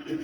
Hello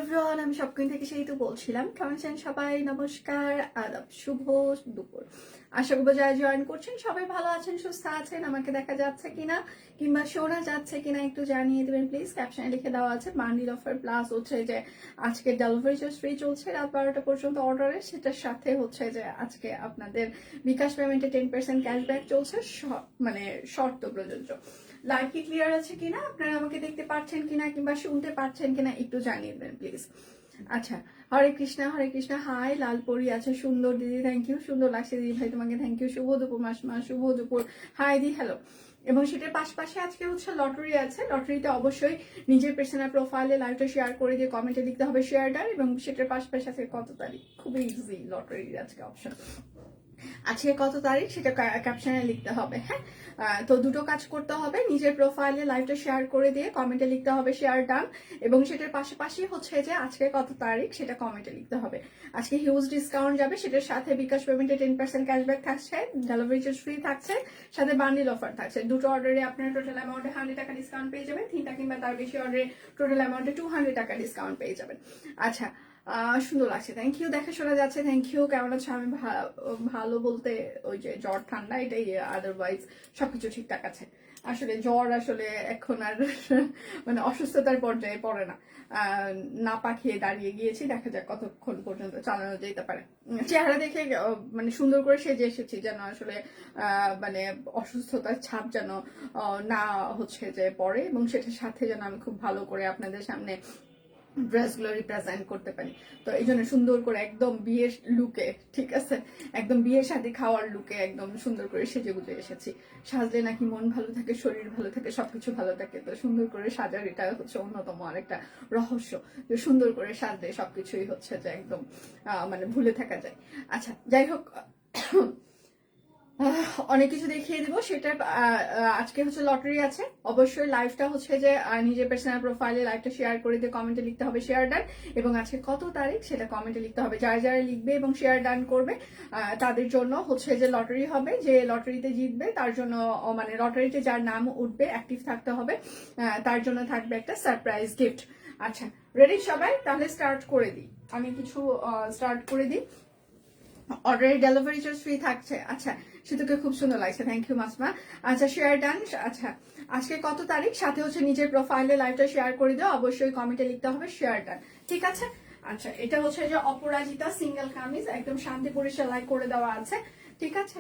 everyone, আমি shopping থেকে সেই তো বলছিলাম। কেমন আছেন সবাই? নমস্কার, আদাব, শুভ দুপুর। আশা করবো যারা জয়েন করছেন সবাই ভালো আছেন, সুস্থ আছেন। আমাকে দেখা যাচ্ছে কিনা কিংবা শোনা যাচ্ছে কিনা একটু জানিয়ে দেবেন প্লিজ। ক্যাপশনে লিখে দেওয়া আছে বান্ডিল অফার প্লাস হচ্ছে যে আজকে ডেলিভারি চার্জ ফ্রি চলছে রাত 12টা পর্যন্ত অর্ডারে। সেটার সাথে হচ্ছে যে আজকে আপনাদের বিকাশ পেমেন্টে 10% ক্যাশব্যাক চলছে, মানে শর্ত প্রযোজ্য। লাইভ কি ক্লিয়ার আছে কিনা, আপনারা আমাকে দেখতে পাচ্ছেন কিনা কিংবা শুনতে পাচ্ছেন কিনা একটু জানিয়ে দেবেন প্লিজ। আচ্ছা, হরে কৃষ্ণা হরে কৃষ্ণা। হাই লালপরি আছে, সুন্দর দিদি, থ্যাংক ইউ। সুন্দর লাগছে দিদি ভাই, তোমাকে থ্যাংক ইউ। শুভ দুপুর মাসমা, শুভ দুপুর। হাই দি, হ্যালো। এবং সেটার পাশাপাশি আজকে হচ্ছে লটারি আছে। লটারিটা অবশ্যই নিজের পার্সোনাল প্রোফাইলে লাইভটা শেয়ার করে দিয়ে কমেন্টে লিখতে হবে শেয়ারটার, এবং সেটার পাশাপাশি আজকে কত তারিখ, খুবই ইজি লটারির আজকে অপশন। আজকে কত তারিখ সেটা ক্যাপশনে লিখতে হবে। হ্যাঁ, তো দুটো কাজ করতে হবে, নিজের প্রোফাইলে লাইভটা শেয়ার করে দিয়ে কমেন্টে লিখতে হবে শেয়ার ডান, এবং সেটার পাশাপাশি হচ্ছে যে আজকে কত তারিখ সেটা কমেন্টে লিখতে হবে। আজকে হিউজ ডিসকাউন্ট যাবে, সেটার সাথে বিকাশ পেমেন্টে 10% ক্যাশব্যাক থাকছে, ডেলিভারি চার্জ ফ্রি থাকছে, সাথে বান্ডিল অফার থাকছে। দুটো অর্ডারে আপনার টোটাল অ্যামাউন্টে 100 টাকা ডিসকাউন্ট পেয়ে যাবেন, 3টা কিংবা তার বেশি অর্ডারে টোটাল অ্যামাউন্টে 200 টাকা ডিসকাউন্ট পেয়ে যাবেন। আচ্ছা, সুন্দর লাগছে, থ্যাংক ইউ। দেখা শোনা যাচ্ছে, থ্যাংক ইউ। কেমন আছো? আমি ভালো বলতে ওই যে জ্বর ঠান্ডা এটাই, আদারওয়াইজ সবকিছু ঠিকঠাক আছে। আসলে জ্বর আসলে এখন আর মানে অসুস্থতার পর্যায়ে পড়ে না। না পাখিয়ে দাঁড়িয়ে গিয়েছি, দেখা যাক কতক্ষণ পর্যন্ত চালানো যেতে পারে। চেহারা দেখে মানে সুন্দর করে সেজে এসেছি, যেন আসলে মানে অসুস্থতার ছাপ যেন না হচ্ছে যে পড়ে, এবং সেটার সাথে যেন আমি খুব ভালো করে আপনাদের সামনে ড্রেসগুলো রিপ্রেজেন্ট করতে পারি। তো এই জন্য সুন্দর করে একদম বিয়ের লুকে, ঠিক আছে, একদম বিয়ের শাদী খাওয়ার লুকে একদম সুন্দর করে সেজে গুজে এসেছি। সাজলে নাকি মন ভালো থাকে, শরীর ভালো থাকে, সবকিছু ভালো থাকে। তো সুন্দর করে সাজার এটা হচ্ছে অন্যতম আরেকটা রহস্য, যে সুন্দর করে সাজলে সবকিছুই হচ্ছে যে একদম মানে ভুলে থাকা যায়। আচ্ছা, যাই হোক, অনেক কিছু দেখিয়ে দিব। সেটা আজকে হচ্ছে লটারি আছে, অবশ্যই লাইভটা হচ্ছে যে নিজের পার্সোনাল প্রোফাইলে লাইভটা শেয়ার করে দিয়ে কমেন্টে লিখতে হবে শেয়ার ডান, এবং আজকে কত তারিখ সেটা কমেন্টে লিখতে হবে। যারা যারা লিখবে এবং শেয়ার ডান করবে তাদের জন্য হচ্ছে যে লটারি হবে, যে লটারিতে জিতবে তার জন্য, মানে লটারিতে যার নাম উঠবে, অ্যাক্টিভ থাকতে হবে, তার জন্য থাকবে একটা সারপ্রাইজ গিফট। আচ্ছা, রেডি সবাই? তাহলে স্টার্ট করে দিই, আমি কিছু স্টার্ট করে দিই। অর্ডারের ডেলিভারি চার্জ ফ্রি থাকছে। আচ্ছা, সেটাকে খুব সুন্দর লাগছে, থ্যাংক ইউ মাসমা। আচ্ছা, শেয়ার ডান। আচ্ছা, আজকে কত তারিখ, সাথে হচ্ছে নিজের প্রোফাইলে লাইভটা শেয়ার করে দিও, অবশ্যই কমেন্টে লিখতে হবে শেয়ার ডান, ঠিক আছে? আচ্ছা, এটা হচ্ছে যে অপরাজিতা সিঙ্গেল কামিজ, একদম শান্তিপুরে সেলাই করে দেওয়া আছে, ঠিক আছে?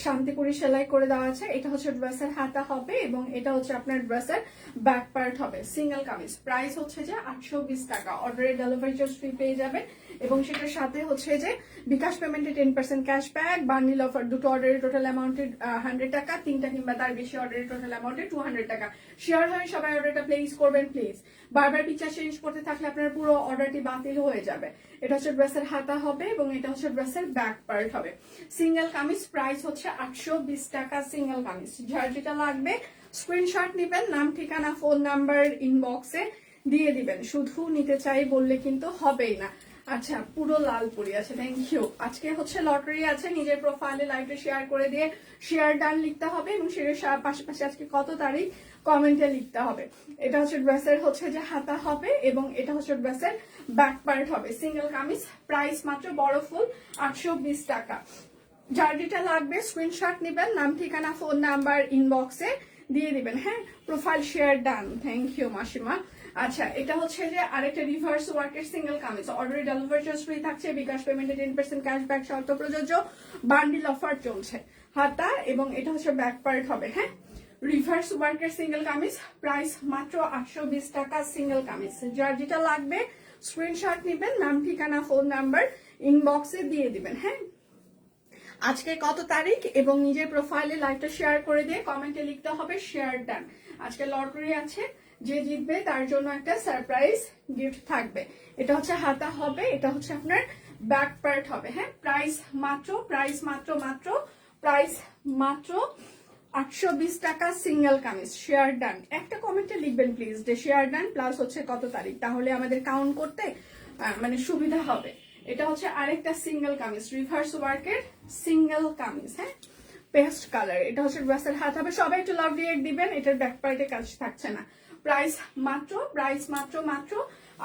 শান্তিপুরি সেলাই করে দেওয়া আছে। এটা হচ্ছে ড্রেসের হাতা হবে এবং এটা হচ্ছে আপনার ড্রেসের ব্যাক পার্ট হবে। সিঙ্গেল কামিজ, প্রাইস হচ্ছে যে 820 টাকা। অর্ডারের ডেলিভারি চার্জ ফ্রি পেয়ে যাবেন এবং সেটার সাথে হচ্ছে যে বিকাশ পেমেন্টে 10% ক্যাশব্যাক, বান্ডিল অফার, দুটো অর্ডারের টোটাল অ্যামাউন্টে 100 টাকা, তিনটা কিংবা তার বেশি অর্ডারের টোটাল অ্যামাউন্টে 200 টাকা। শেয়ার হয়ে সবাই অর্ডারটা প্লেস করবেন প্লিজ। বারবার পিকচার চেঞ্জ করতে থাকলে আপনার পুরো অর্ডারটি বাতিল হয়ে যাবে। এটা হচ্ছে ড্রেসের হাতা হবে এবং এটা হচ্ছে ড্রেসের ব্যাক পার্ট হবে। সিঙ্গেল কামিজ, প্রাইস হচ্ছে 820 টাকা সিঙ্গেল কামিজ। যার যেটা লাগবে স্ক্রিনশট নেবেন, নাম ঠিকানা ফোন নাম্বার ইনবক্সে দিয়ে দিবেন। শুধু নিতে চাই বললে কিন্তু হবেই না। আচ্ছা, পুরো লাল পরি আছে, থ্যাংক ইউ। আজকে হচ্ছে লটারি আছে, নিজের প্রোফাইলে লাইভে শেয়ার করে দিয়ে শেয়ার ডান লিখতে হবে এবং সেটার পাশাপাশি আজকে কত তারিখ কমেন্টে লিখতে হবে। এটা হচ্ছে ড্রেসের হচ্ছে যে হাতা হবে এবং এটা হচ্ছে ড্রেসের ব্যাক পার্ট হবে। সিঙ্গেল কামিজ, প্রাইস মাত্র বড় ফুল 820 টাকা। যার যেটা লাগবে স্ক্রিনশট নেবেন, নাম ঠিকানা ফোন নাম্বার ইনবক্সে দিয়ে দিবেন। হ্যাঁ, profile share done, thank you মাসিমা। আচ্ছা, এটা হচ্ছে যে আরেকটা রিভার্স ওয়ার্কের সিঙ্গেল কামিজ। অর্ডারে ডেলিভারি চার্জ ফ্রি থাকছে, বিকাশ পেমেন্টে 10% ক্যাশব্যাক শর্ত প্রযোজ্য, বান্ডিল অফার চলছে। হাতা এবং এটা হচ্ছে ব্যাক পার্ট হবে। হ্যাঁ, রিভার্স ওয়ার্কের সিঙ্গেল কামিজ, প্রাইস মাত্র 820 টাকা সিঙ্গেল কামিজ। যার যেটা লাগবে স্ক্রিনশট নেবেন, নাম ঠিকানা ফোন নাম্বার ইনবক্সে দিয়ে দিবেন। হ্যাঁ, আজকে কত তারিখ এবং নিজের প্রোফাইলে লাইভটা শেয়ার করে দিয়ে কমেন্টে লিখতে হবে শেয়ার ডান। আজকে লটারি আছে, যে জিতবে তার জন্য একটা সারপ্রাইজ গিফট থাকবে। এটা হচ্ছে হাতা হবে, এটা হচ্ছে আপনার ব্যাক পার্ট হবে। হ্যাঁ, প্রাইস মাত্র 820 টাকা সিঙ্গেল কামিজ। শেয়ার ডান, একটা কমেন্টে লিখবেন প্লিজ যে শেয়ার ডান প্লাস হচ্ছে কত তারিখ, তাহলে আমাদের কাউন্ট করতে মানে সুবিধা হবে। এটা হচ্ছে আরেকটা সিঙ্গেল কামিজ, রিভার্স ওয়ার্কের সিঙ্গেল কামিজ। হ্যাঁ, পেস্ট কালার। এটা হচ্ছে ড্রেসের হাত হবে। সবাই একটু লাভ রিয়েক্ট দিবেন, এটার ব্যাক পার্টে কাজ থাকছে না। প্রাইস মাত্র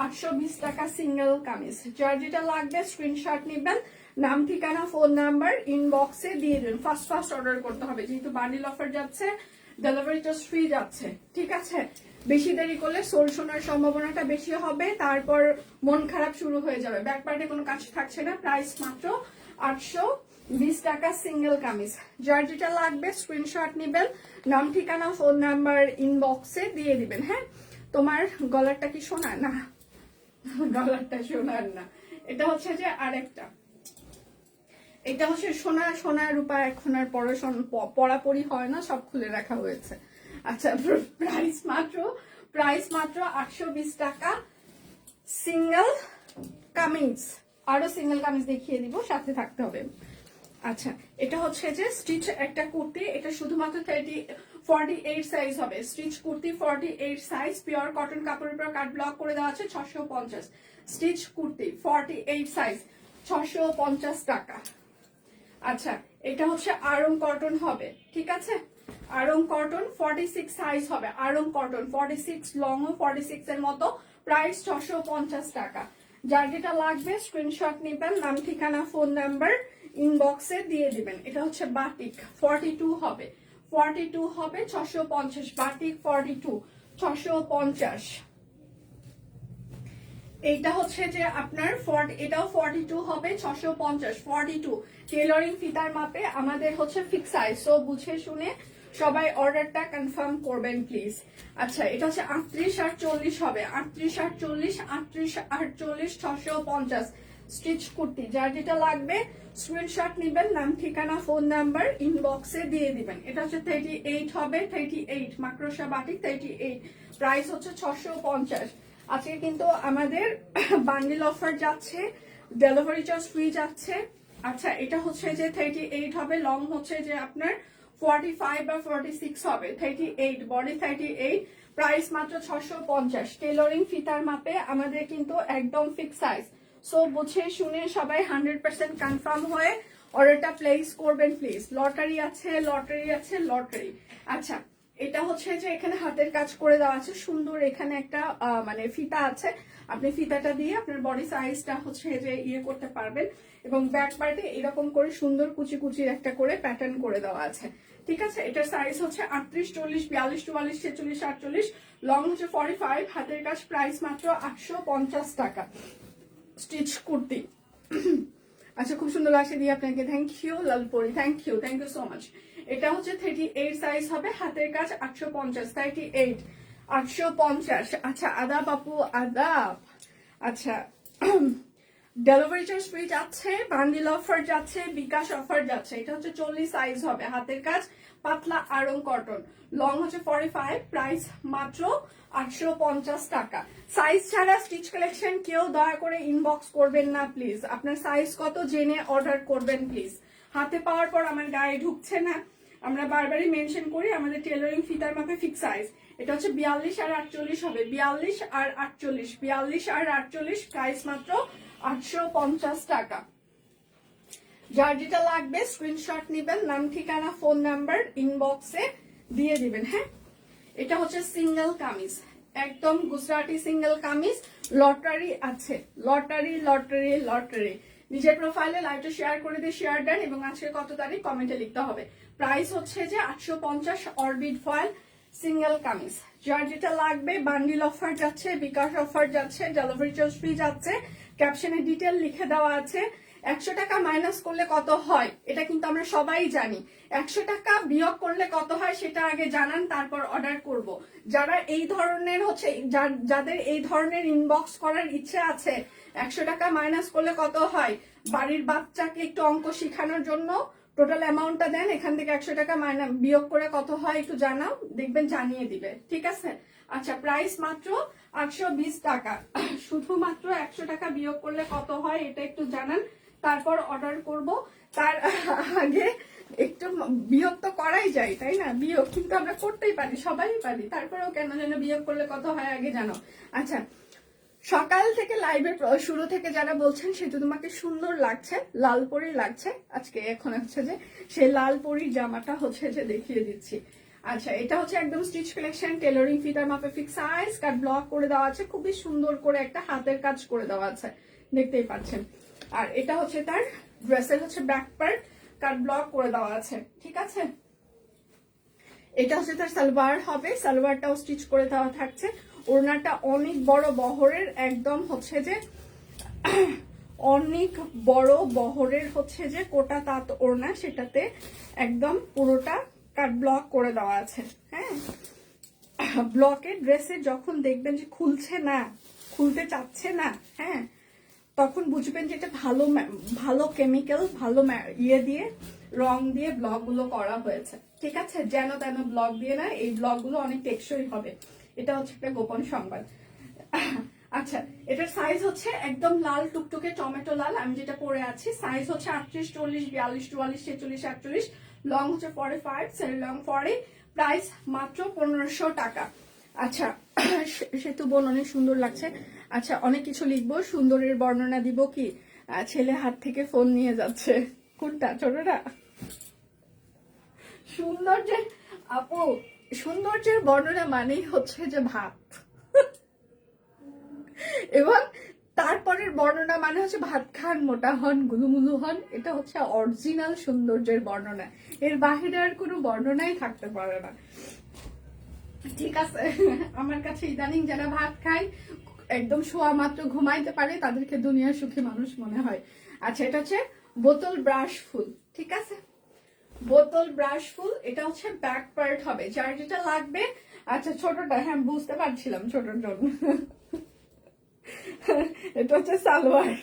820 টাকা সিঙ্গেল কামিজ। যার যেটা লাগবে স্ক্রিনশট নেবেন, নাম ঠিকানা ফোন নাম্বার ইনবক্সে দিয়ে দিন। ফার্স্ট অর্ডার করতে হবে, যেহেতু বান্ডিল অফার যাচ্ছে, ডেলিভারি চার্জ ফ্রি যাচ্ছে। ঠিক আছে, বেশি দেরি করলে সোল শোনার সম্ভাবনাটা বেশি হবে, তারপর মন খারাপ শুরু হয়ে যাবে। ব্যাক পার্টে কোনো কাজ থাকছে না। প্রাইস মাত্র 820 টাকা সিঙ্গেল কামিজ। যার যেটা লাগবে স্ক্রিনশট নেবেন, নাম ঠিকানা ফোন নাম্বার ইনবক্সে দিয়ে দিবেন। হ্যাঁ, তোমার গলারটা কি সোনার? না, গলারটা সোনার না, এটা হচ্ছে যে আরেকটা। এটা হচ্ছে সোনা রূপা এখন আর পরাপরি হয় না, সব খুলে রাখা হয়েছে। আচ্ছা, প্রাইস মাত্র 820 টাকা সিঙ্গেল কামিজ। আরো সিঙ্গেল কামিজ দেখিয়ে দিব, সাথে থাকতে হবে। আচ্ছা, এটা হচ্ছে যে স্টিচ একটা কুর্তি, এটা শুধুমাত্র 48 সাইজ হবে। Stitch kurti 48 size, pure cotton কাপড়ের উপর কাট ব্লক করে দেওয়া আছে, 650। স্টিচ কুর্তি 48 সাইজ, 650 টাকা। আচ্ছা, এটা হচ্ছে আরং কটন হবে। ঠিক আছে, আরং কটন 46 সাইজ হবে। আরং কটন 46 লং ও 46 এর মতো, প্রাইস 650 টাকা। যার যেটা লাগবে স্ক্রিনশট নেবেন, নাম ঠিকানা ফোন নাম্বার ইনবক্সে দিয়ে দিবেন। এটা হচ্ছে বাটিক 42 হবে, 650। বাটিক 42 650। এইটা হচ্ছে যে আপনার এটাও 42 হবে, 650। 42 টেলরিং ফিতার মাপে আমাদের হচ্ছে ফিক্স সাইজ, সো বুঝে শুনে সবাই অর্ডারটা কনফার্ম করবেন প্লিজ। আচ্ছা, এটা হচ্ছে 38 আর 40 হবে, 38 আর 40, 38 আর 40, 650। স্টিচ কুর্তি, যার যেটা লাগবে স্ক্রিনশট নেবেন, নাম ঠিকানা ফোন নাম্বার ইনবক্সে দিয়ে দিবেন। এটা হচ্ছে 38 হবে, 38 মাকড়সা বাটিক 38, প্রাইস হচ্ছে 650। আজকে কিন্তু আমাদের বান্ডিল অফার যাচ্ছে, ডেলিভারি চার্জ ফ্রি যাচ্ছে। আচ্ছা, এটা হচ্ছে যে 38 হবে, লং হচ্ছে যে আপনার 45 বা 46 হবে, 38 বডি 38, প্রাইস মাত্র 650। টেলরিং ফিতার মাপে আমাদের কিন্তু একদম ফিক্স সাইজ, সো বুঝে শুনে সবাই 100% কনফার্ম হয়ে অর্ডারটা প্লেস করবেন প্লিজ। লটারি আছে। আচ্ছা, এটা হচ্ছে যে এখানে হাতের কাজ করে দেওয়া আছে সুন্দর, এখানে একটা মানে ফিতা আছে, আপনি ফিতাটা দিয়ে আপনার বডি সাইজটা হচ্ছে যে ইয়ে করতে পারবেন। এবং ব্যাক পার্টে এরকম করে সুন্দর কুচি কুচির একটা করে প্যাটার্ন করে দেওয়া আছে। ঠিক আছে, এটার সাইজ হচ্ছে 38, 40, 42, 44, 46, 48, লং হচ্ছে 45, হাতের কাজ, প্রাইস মাত্র 850 টাকা। স্টিচ কুর্তি আচ্ছা, খুব সুন্দর লাগছে দিয়ে আপনাকে, thank you Lalpori, thank you so much. এটা হচ্ছে 38 সাইজ হবে, হাতের কাজ 850, 38 850। আচ্ছা আদাব আপু, আদাব। আচ্ছা ডেলিভারি চার্জ ফ্রি যাচ্ছে, বান্ডিল অফার যাচ্ছে, বিকাশ অফার যাচ্ছে। এটা হচ্ছে 40 সাইজ হবে, হাতের কাজ পাতলা আড়ং কটন, লং হচ্ছে 45, প্রাইস মাত্র 850 টাকা। সাইজ ছাড়া স্টিচ কালেকশন কেউ দয়া করে ইনবক্স করবেন না প্লিজ, আপনার সাইজ কত জেনে অর্ডার করবেন প্লিজ। হাতে পাওয়ার পর আমার গায়ে ঢুকছে না, আমরা বারবারই মেনশন করি আমাদের টেলারিং ফিতার মাপে ফিক্স সাইজ। এটা হচ্ছে 42 আর 48 হবে, 42 আর 48, 42 আর 48, প্রাইস মাত্র 850 টাকা। যার যেটা লাগবে স্ক্রিনশট নেবেন, নাম ঠিকানা ফোন নাম্বার ইনবক্সে দিয়ে দিবেন। হ্যাঁ, এটা হচ্ছে সিঙ্গেল কামিজ, একদম গুজরাটি সিঙ্গেল কামিজ, লটারি আছে, লটারি লটারি লটারি। নিজের প্রোফাইলে লাইভটা শেয়ার করে দিয়ে শেয়ার দেন এবং আজকে কত তারিখ কমেন্টে লিখতে হবে। প্রাইস হচ্ছে যে 850, অরবিট ফয়েল সিঙ্গেল কামিজ। যার যেটা লাগবে বান্ডিল অফার যাচ্ছে, বিকাশ অফার যাচ্ছে, ডেলিভারি চার্জ ফ্রি যাচ্ছে, ক্যাপশনে ডিটেল লিখে দেওয়া আছে। 100 টাকা মাইনাস করলে কত হয় এটা কিন্তু আমরা সবাই জানি, 100 টাকা বিয়োগ করলে কত হয় সেটা আগে জানান, তারপর অর্ডার করব। যারা এই ধরনের হচ্ছে, যাদের এই ধরনের ইনবক্স করার ইচ্ছে আছে, 100 টাকা মাইনাস করলে কত হয়, বাড়ির বাচ্চাকে একটু অঙ্ক শেখানোর জন্য টোটাল অ্যামাউন্টটা দেন, এখান থেকে 100 টাকা মাইনাস বিয়োগ করে কত হয় একটু জানাও, দেখবেন জানিয়ে দিবে, ঠিক আছে। আচ্ছা, প্রাইস মাত্র 820 টাকা, শুধুমাত্র 100 টাকা বিয়োগ করলে কত হয় এটা একটু জানান, তারপর অর্ডার করব। তার আগে একটু বিয়োগ তো করাই যায়, তাই না? বিয়োগ কিন্তু আমরা করতেই পারি, সবাই পারি, তারপরেও কেন যেন বিয়োগ করলে কত হয় আগে জানো। আচ্ছা, সকাল থেকে লাইভের শুরু থেকে যারা বলছেন সেটা তোমাকে সুন্দর লাগছে, লাল পরি লাগছে, আজকে এখন হচ্ছে যে সেই লাল পরি জামাটা হচ্ছে যে দেখিয়ে দিচ্ছি। আচ্ছা, এটা হচ্ছে একদম স্টিচ কালেকশন, টেলারিং ফিতার মাপে ফিক্স সাইজ, কাট ব্লক করে দেওয়া আছে, খুবই সুন্দর করে একটা হাতের কাজ করে দেওয়া আছে, দেখতেই পাচ্ছেন। আর এটা হচ্ছে তার ড্রেসের হচ্ছে ব্যাক পার্ট, কাট ব্লক করে দেওয়া আছে, ঠিক আছে। এটা হচ্ছে তার সালোয়ার হবে, সালোয়ারটাও স্টিচ করে দেওয়া থাকছে। ওড়নাটা অনেক বড় বহরের, একদম হচ্ছে যে অনেক বড় বহরের হচ্ছে যে কোটা তাঁত ওড়না, সেটাতে একদম পুরোটা কাট ব্লক করে দেওয়া আছে। হ্যাঁ, ব্লকের ড্রেসে যখন দেখবেন যে খুলছে না, খুলতে চাচ্ছে না, হ্যাঁ, তখন বুঝবেন যে এটা ভালো ভালো কেমিক্যাল, ভালো ইয়ে দিয়ে, রং দিয়ে ব্লক গুলো করা হয়েছে, ঠিক আছে। যেন তেন ব্লক দিয়ে না, এই ব্লক গুলো অনেক টেকসই হবে, এটা হচ্ছে একটা গোপন সংবাদ। আচ্ছা, এটার সাইজ হচ্ছে একদম লাল টুকটুকে টমেটো লাল, আমি যেটা পরে আছি। সাইজ হচ্ছে 38, 40, 42, 44, 46, 48, লং হচ্ছে 45, সেরি লং 40, প্রাইস মাত্র 1500 টাকা। আচ্ছা, সেতু বোন অনেক সুন্দর লাগছে। আচ্ছা, অনেক কিছু লিখবো, সুন্দরের বর্ণনা দিব কি, ছেলে হাত থেকে ফোন নিয়ে যাচ্ছে, কোনটা ছোটটা? সৌন্দর্যের আপু, সৌন্দর্যের বর্ণনা মানেই হচ্ছে যে ভাত, এবং তারপরের বর্ণনা মানে হচ্ছে ভাত খান, মোটা হন, গুলুমুলু হন, এটা হচ্ছে অরিজিনাল সৌন্দর্যের বর্ণনা, এর বাহিরে আর কোনো বর্ণনাই থাকতে পারে না, ঠিক আছে। আমার কাছে ইদানিং যারা ভাত খায়, একদম শোয়া মাত্র ঘুমাইতে পারে, তাদেরকে দুনিয়ার সুখী মানুষ মনে হয়। আচ্ছা, এটা হচ্ছে বোতল ব্রাশ ফুল, ঠিক আছে, বোতল ব্রাশ ফুল। এটা হচ্ছে ব্যাক পার্ট হবে, যার যেটা লাগবে। আচ্ছা, ছোটটা, হ্যাঁ বুঝতে পারছিলাম ছোটর জন্য। এটা হচ্ছে সালোয়ার।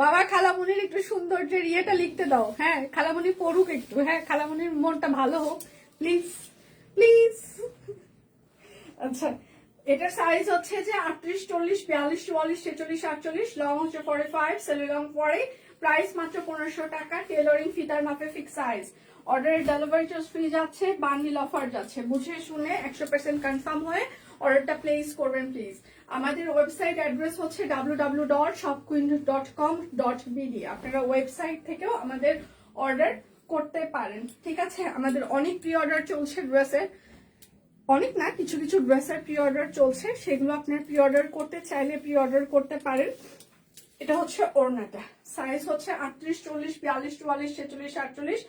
বাবা, খালামুনির একটু সৌন্দর্যের ইয়েটা লিখতে দাও, হ্যাঁ, খালামুনি পড়ুক একটু, হ্যাঁ, খালামুনির মনটা ভালো হোক প্লিজ প্লিজ। আচ্ছা, এটার সাইজ হচ্ছে যে 38, 40, 42, 44, 46, 48, লং হচ্ছে 45, সেলি লং 40, প্রাইস মাত্র 1500 টাকা, টেলারিং ফিতার মাপে ফিক্স সাইজ। অর্ডারের ডেলিভারি চার্জ ফ্রি যাচ্ছে, বান্ডিল অফার যাচ্ছে, বুঝে শুনে 100% কনফার্ম হয়ে অর্ডারটা প্লেস করবেন প্লিজ। আমাদের ওয়েবসাইট অ্যাড্রেস হচ্ছে www.shopqueen.com.bd, আপনারা ওয়েবসাইট থেকেও আমাদের অর্ডার করতে পারেন, ঠিক আছে। আমাদের অনেক প্রি অর্ডার চলছে ড্রেসের, অনেক না, কিছু কিছু ড্রেসের প্রি অর্ডার চলছে, সেগুলো আপনার প্রি অর্ডার করতে চাইলে প্রি অর্ডার করতে পারেন। এটা হচ্ছে ওড়নাটা, সাইজ হচ্ছে 38, 40, 42, 44, 46, 48,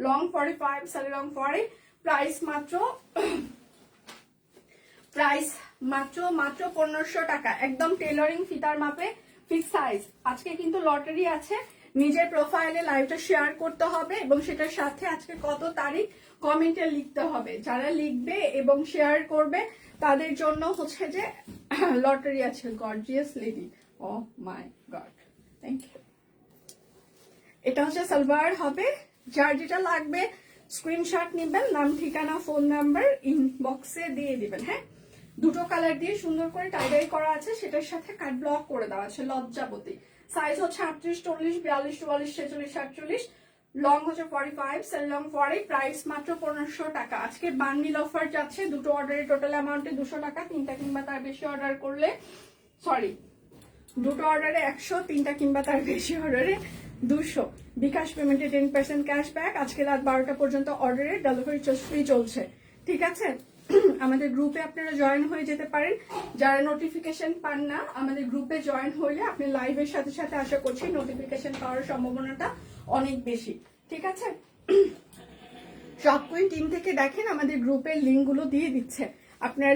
লং 45, সালি লং 40, প্রাইস মাত্র 1500 টাকা, একদম টেলারিং ফিতার মাপে ফিক্স সাইজ। আজকে কিন্তু লটারি আছে, নিজের প্রোফাইলে লাইভটা শেয়ার করতে হবে এবং সেটার সাথে আজকে কত তারিখ কমেন্টে লিখতে হবে। যারা লিখবে এবং শেয়ার করবে তাদের জন্য হচ্ছে যে লটারি আছে। Gorgeous lady, oh my god, thank you. এটা হচ্ছে সালোয়ার হবে। যার যেটা লাগবে স্ক্রিনশট নেবেন, নাম ঠিকানা ফোন নাম্বার ইনবক্সে দিয়ে দিবেন। হ্যাঁ, দুটো কালার দিয়ে সুন্দর করে টাইডাই করা আছে, সেটার সাথে কাট ব্লক করে দেওয়া আছে লজ্জাপতি। সাইজ হচ্ছে 38, 40, 42, 44, 46, 47, লং হচ্ছে 45, সেল লং 40, প্রাইস মাত্র 1500 টাকা। আজকে বান্ডিল অফার যাচ্ছে, দুটো অর্ডারের টোটাল অ্যামাউন্টে 200 টাকা, তিনটা কিংবা তার বেশি অর্ডার করলে, সরি দুটো অর্ডারে 100, তিনটা কিংবা তার বেশি অর্ডারে 200। বিকাশ পেমেন্টে 10% ক্যাশব্যাক। আজকে রাত 12টা পর্যন্ত অর্ডারে ডেলিভারি চার্জ ফ্রি চলছে, ঠিক আছে? আমাদের গ্রুপে আপনারা জয়েন হয়ে যেতে পারেন। যারা নোটিফিকেশন পান না, আমাদের গ্রুপে জয়েন হইলে আপনি লাইভের সাথে সাথে আশা করছি নোটিফিকেশন পাওয়ার সম্ভাবনাটা অনেক বেশি, ঠিক আছে? শপ কুইন টিম থেকে দেখেন আমাদের গ্রুপের লিঙ্কগুলো দিয়ে দিচ্ছে, আপনারা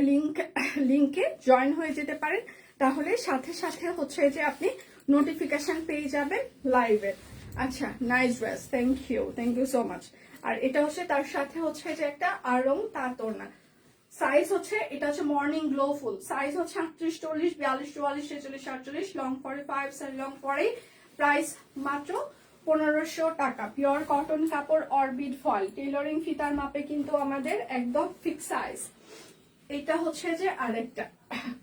লিঙ্কে জয়েন হয়ে যেতে পারেন, তাহলে সাথে সাথে হচ্ছে যে আপনি নোটিফিকেশন পেয়ে যাবেন লাইভে। আচ্ছা, nice dress, thank you so much. আর এটা হচ্ছে তার সাথে হচ্ছে যে একটা আরং তাঁতর না। সাইজ হচ্ছে, এটা হচ্ছে মর্নিং গ্লো ফুল, সাইজ হচ্ছে 38, 40, 42, 44, 46, 48, লং 45, সেল লং 40, প্রাইস মাত্র 1500 টাকা। পিওর কটন কাপড়, অরবিট ফল, টেইলরিং ফিতার মাপে কিন্তু আমাদের একদম ফিক্স সাইজ। এটা হচ্ছে যে আরেকটা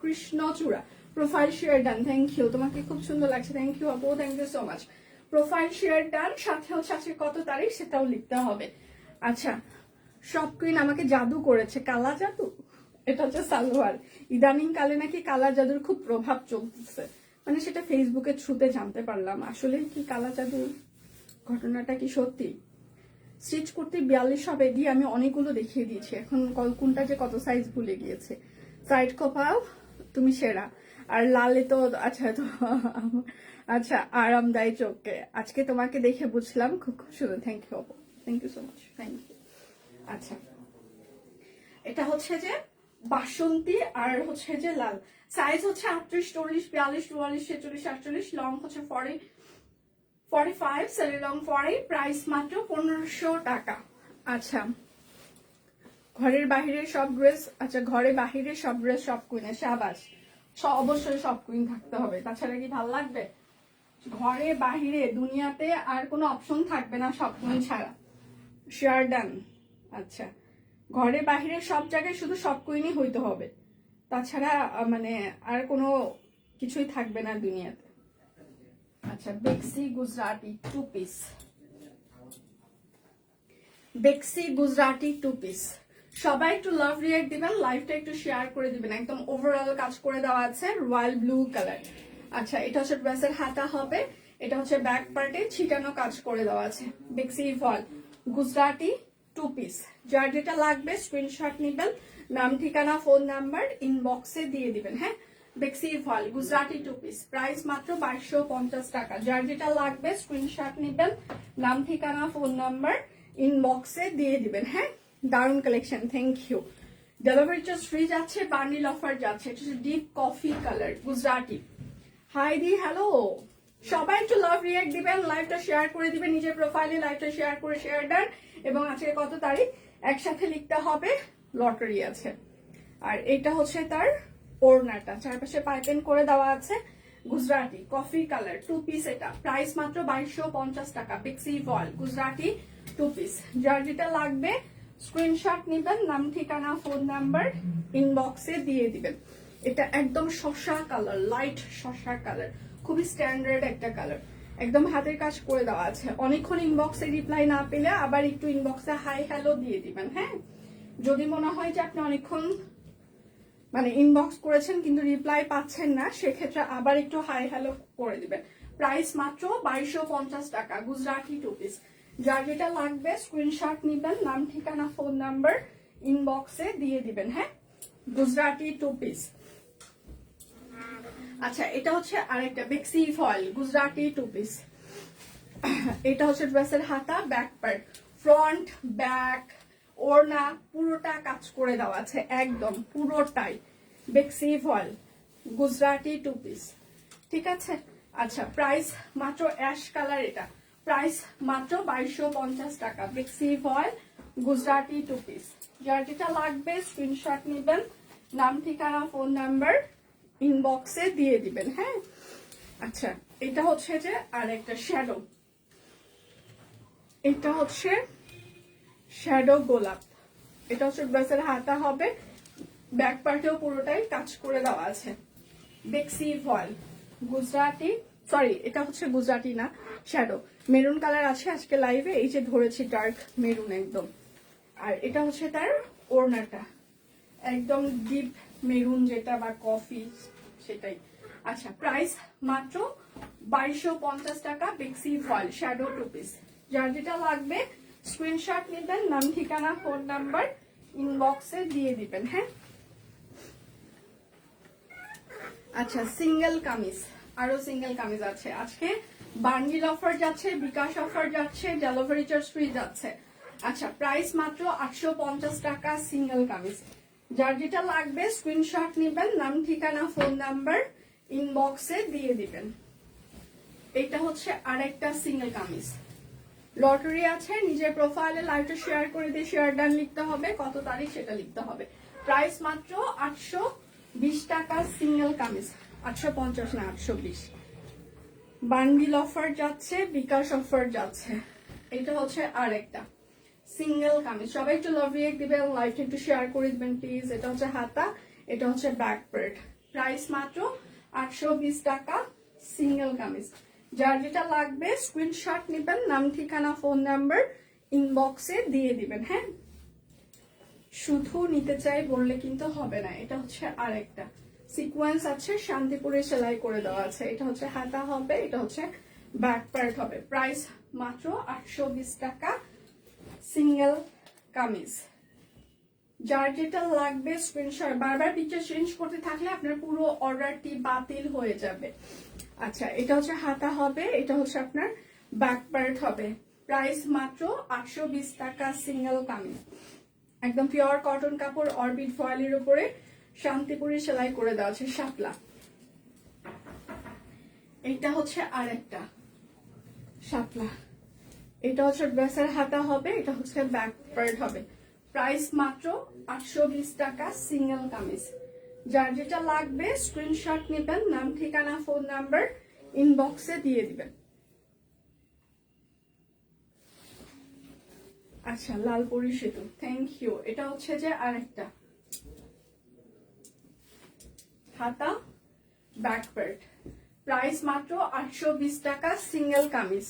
কৃষ্ণচূড়া, profile share done, thank you, তোমাকে খুব সুন্দর লাগছে, থ্যাংক ইউ আপু, thank you so much. Profile share done, সাথে হচ্ছে আজকে কত তারিখ সেটাও লিখতে হবে। আচ্ছা, শপ কুইন আমাকে জাদু করেছে, কালা জাদু। এটা হচ্ছে সালোয়ার। ইদানিং কালে নাকি কালা জাদুর খুব প্রভাব চলতেছে, মানে সেটা ফেসবুকের থ্রুতে জানতে পারলাম। আসলে কি কালা জাদু ঘটনাটা কি সত্যি? স্টিচ করতে 42 হবে দিয়ে আমি অনেকগুলো দেখিয়ে দিয়েছি, এখন কোনটা যে কত সাইজ ভুলে গিয়েছে। সাইড কোপাও তুমি সেরা, আর লালে তো আচ্ছা তো আচ্ছা, আরামদায়ী চোখে আজকে তোমাকে দেখে বুঝলাম, খুব খুব সুন্দর, থ্যাংক ইউ আপু, thank you so much, thank you. আচ্ছা, এটা হচ্ছে যে বাসন্তী আর হচ্ছে যে লাল, সাইজ হচ্ছে 38, 40, 42, 44, 46, 48, লং হচ্ছে 40, 45, সেল লং 40, প্রাইস মাত্র 1500 টাকা। আচ্ছা, ঘরের বাহিরের সব ড্রেস, আচ্ছা ঘরে বাহিরের সব ড্রেস সব কুইনের, সাবাস, অবশ্যই সব কুইন থাকতে হবে, তাছাড়া কি ভাল লাগবে? ঘরে বাহিরে দুনিয়াতে আর কোনো অপশন থাকবে না সব কুইন ছাড়া। Share done. আচ্ছা, ঘরে বাহিরে সব জায়গায় শুধু সব কুইনই হইতে হবে, তাছাড়া মানে আর কোনো কিছুই থাকবে না দুনিয়াতে। আচ্ছা, বেক্সি গুজরাটি 2 পিস, বেক্সি গুজরাটি 2 পিস। সবাই একটু লাভ রিয়াক্ট দিবেন, লাইভটা একটু শেয়ার করে দিবেন। একদম ওভারঅল কাজ করে দেওয়া আছে, রয়্যাল ব্লু কালার। আচ্ছা, এটা হচ্ছে ড্রেসের হাতা হবে, এটা হচ্ছে ব্যাক পার্টে ছিটানো কাজ করে দেওয়া আছে। বেক্সি ফল গুজরাটি 2 পিস। যার যেটা লাগবে স্ক্রিনশট নেবেন, নাম ঠিকানা ফোন নাম্বার ইনবক্সে দিয়ে দিবেন। হ্যাঁ, বেক্সি ফল গুজরাটি 2 পিস, প্রাইস মাত্র 2250 টাকা। যার যেটা লাগবে স্ক্রিনশট নেবেন, নাম ঠিকানা ফোন নাম্বার ইনবক্সে দিয়ে দিবেন। হ্যাঁ, দারুন collection, thank you. Delivery charge free যাচ্ছে, বান্ডিল অফার যাচ্ছে। এটা হচ্ছে deep coffee colour Gujarati. Hi দি, হ্যালো, সবাই একটু লাভ রিয়াক্ট দিবেন, লাইভটা শেয়ার করে দিবেন নিজের প্রোফাইলে, লাইভটা শেয়ার করে শেয়ার ডান। এবং আজকে কত তারিখ একসাথে লিখতে হবে, লটারি আছে। আর এটা হচ্ছে তার ওড়নাটা, চারপাশে পাইপিং করে দেওয়া আছে, গুজরাটি কফি কালার 2 পিস। এটা প্রাইস মাত্র 2250 টাকা। বেক্সি ফল গুজরাটি 2 পিস। যার যেটা লাগবে স্ক্রিনশট নেবেন, নাম ঠিকানা ফোন নাম্বার ইনবক্সে দিয়ে দিবেন। এটা একদম শসা কালার, লাইট শসা কালার, খুবই স্ট্যান্ডার্ড একটা কালার, একদম হাতের কাজ করে দেওয়া আছে। অনেকক্ষণ ইনবক্সে রিপ্লাই না পেলে আবার একটু ইনবক্সে হাই হ্যালো দিয়ে দিবেন। হ্যাঁ, যদি মনে হয় যে আপনি অনেকক্ষণ মানে ইনবক্স করেছেন কিন্তু রিপ্লাই পাচ্ছেন না, সেক্ষেত্রে আবার একটু হাই হ্যালো করে দিবেন। প্রাইস মাত্র 2250 টাকা, গুজরাটি 2 পিস। যার যেটা লাগবে স্ক্রিনশট নিবেন, নাম ঠিকানা ফোন নাম্বার ইনবক্সে দিয়ে দিবেন। হ্যাঁ, গুজরাটি 2 পিস। আচ্ছা, এটা হচ্ছে আরেকটা বেক্সি ফয়েল গুজরাটি 2 পিস। এটা হচ্ছে ড্রেসের হাতা, ব্যাক পার্ট, ফ্রন্ট ব্যাক ওড়না পুরোটা কাজ করে দেওয়া আছে, একদম পুরোটাই বেক্সি ফয়েল গুজরাটি 2 পিস, ঠিক আছে? আচ্ছা প্রাইস মাত্র অ্যাশ কালার, এটা প্রাইস মাত্র 2250 টাকা। বেক্সি ভয়েল গুজরাটি 2 পিস। যার যেটা লাগবে স্ক্রিনশট নেবেন, নাম ঠিকানা ফোন নাম্বার ইনবক্সে দিয়ে দিবেন। হ্যাঁ আচ্ছা এটা হচ্ছে যে আর একটা শ্যাডো, এটা হচ্ছে শ্যাডো গোলাপ। এটা হচ্ছে ড্রেসের হাতা হবে, ব্যাক পার্টেও পুরোটাই কাজ করে দেওয়া আছে। বেক্সি ভয়েল গুজরাটি, সরি এটা হচ্ছে গুজরাটি না, শ্যাডো মেরুন কালার আছে আজকে লাইভে, এই যে ধরেছি ডার্ক মেরুন একদম। আর এটা হচ্ছে তার ওড়নাটা, একদম ডিপ মেরুন যেটা বা কফি সেটাই। আচ্ছা প্রাইস মাত্র 2250 টাকা। বেক্সি ভয়েল শ্যাডো 2 পিস। যার যেটা লাগবে স্ক্রিনশট নেবেন, নাম ঠিকানা ফোন নাম্বার ইনবক্সে দিয়ে দিবেন। হ্যাঁ আচ্ছা সিঙ্গেল কামিজ, আরো সিঙ্গেল কামিজ আছে আজকে। বান্ডিল অফার যাচ্ছে, বিকাশ অফার যাচ্ছে, ডেলিভারি চার্জ ফ্রি যাচ্ছে। আচ্ছা প্রাইস মাত্র 850 টাকা সিঙ্গেল কামিজ। যার যেটা লাগবে স্ক্রিনশট নেবেন, নাম ঠিকানা ফোন নাম্বার ইনবক্সে দিয়ে দিবেন। এটা হচ্ছে আরেকটা সিঙ্গেল কামিজ। লটারি আছে, নিজের প্রোফাইলে লাইভটা শেয়ার করে দিয়ে শেয়ার ডান লিখতে হবে, কত তারিখ সেটা লিখতে হবে। প্রাইস মাত্র 820 টাকা সিঙ্গেল কামিজ। 850 না 820। বান্ডিল অফার যাচ্ছে, বিকাশ অফার যাচ্ছে। এটা হচ্ছে আরেকটা সিঙ্গেল কামিজ। সবাই একটু লাভ রিয়েক্ট দিবেন, লাইভটা একটু শেয়ার করে দিবেন প্লিজ। এটা হচ্ছে হাতা, এটা হচ্ছে ব্যাক পার্ট। প্রাইস মাত্র 820 টাকা সিঙ্গেল কামিজ। যার যেটা লাগবে স্ক্রিনশট নেবেন, নাম ঠিকানা ফোন নাম্বার ইনবক্সে দিয়ে দিবেন। হ্যাঁ শুধু নিতে চাই বললে কিন্তু হবে না। এটা হচ্ছে আরেকটা সিকোয়েন্স আছে, শান্তিপুরে সেলাই করে দেওয়া আছে। এটা হচ্ছে হাতা হবে, এটা হচ্ছে ব্যাক পার্ট হবে। প্রাইস মাত্র 820 টাকা সিঙ্গেল কামিজ। যার যেটা লাগবে স্ক্রিনশট, বারবার পিকচার চেঞ্জ করতে থাকলে আপনার পুরো অর্ডারটি বাতিল হয়ে যাবে। আচ্ছা এটা হচ্ছে হাতা হবে, এটা হচ্ছে আপনার ব্যাক পার্ট হবে। প্রাইস মাত্র 820 টাকা সিঙ্গেল কামিজ। একদম পিওর কটন কাপড়, অরবিট ফয়েলের উপরে শান্তিপুরি সেলাই করে দেওয়া আছে, শাপলা। এটা হচ্ছে আরেকটা শাপলা। এটা হচ্ছে ড্রেসের হাতা হবে, এটা হচ্ছে ব্যাক পার্ট হবে। প্রাইস মাত্র 820 টাকা সিঙ্গেল কামিজ। যার যেটা লাগবে স্ক্রিনশট নেবেন, নাম ঠিকানা ফোন নাম্বার ইনবক্সে দিয়ে দিবেন। আচ্ছা লালপুরি সেতু, থ্যাংক ইউ। এটা হচ্ছে যে আরেকটা হাতা, ব্যাক পার্ট। প্রাইস মাত্র 820 টাকা সিঙ্গেল কামিজ।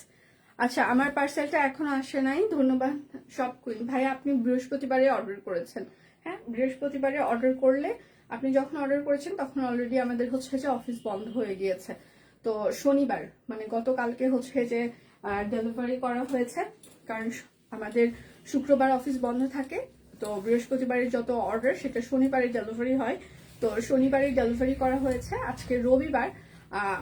আচ্ছা আমার পার্সেলটা এখনো আসে নাই, ধন্যবাদ সব কুইন ভাই। আপনি বৃহস্পতিবারে অর্ডার করেছেন। হ্যাঁ বৃহস্পতিবারে অর্ডার করলে, আপনি যখন অর্ডার করেছেন তখন অলরেডি আমাদের হচ্ছে যে অফিস বন্ধ হয়ে গিয়েছে। তো শনিবার মানে গতকালকে হচ্ছে যে ডেলিভারি করা হয়েছে, কারণ আমাদের শুক্রবার অফিস বন্ধ থাকে। তো বৃহস্পতিবারের যত অর্ডার সেটা শনিবারে ডেলিভারি হয়। তো শনিবারে ডেলিভারি করা হয়েছে। আজকে রবিবার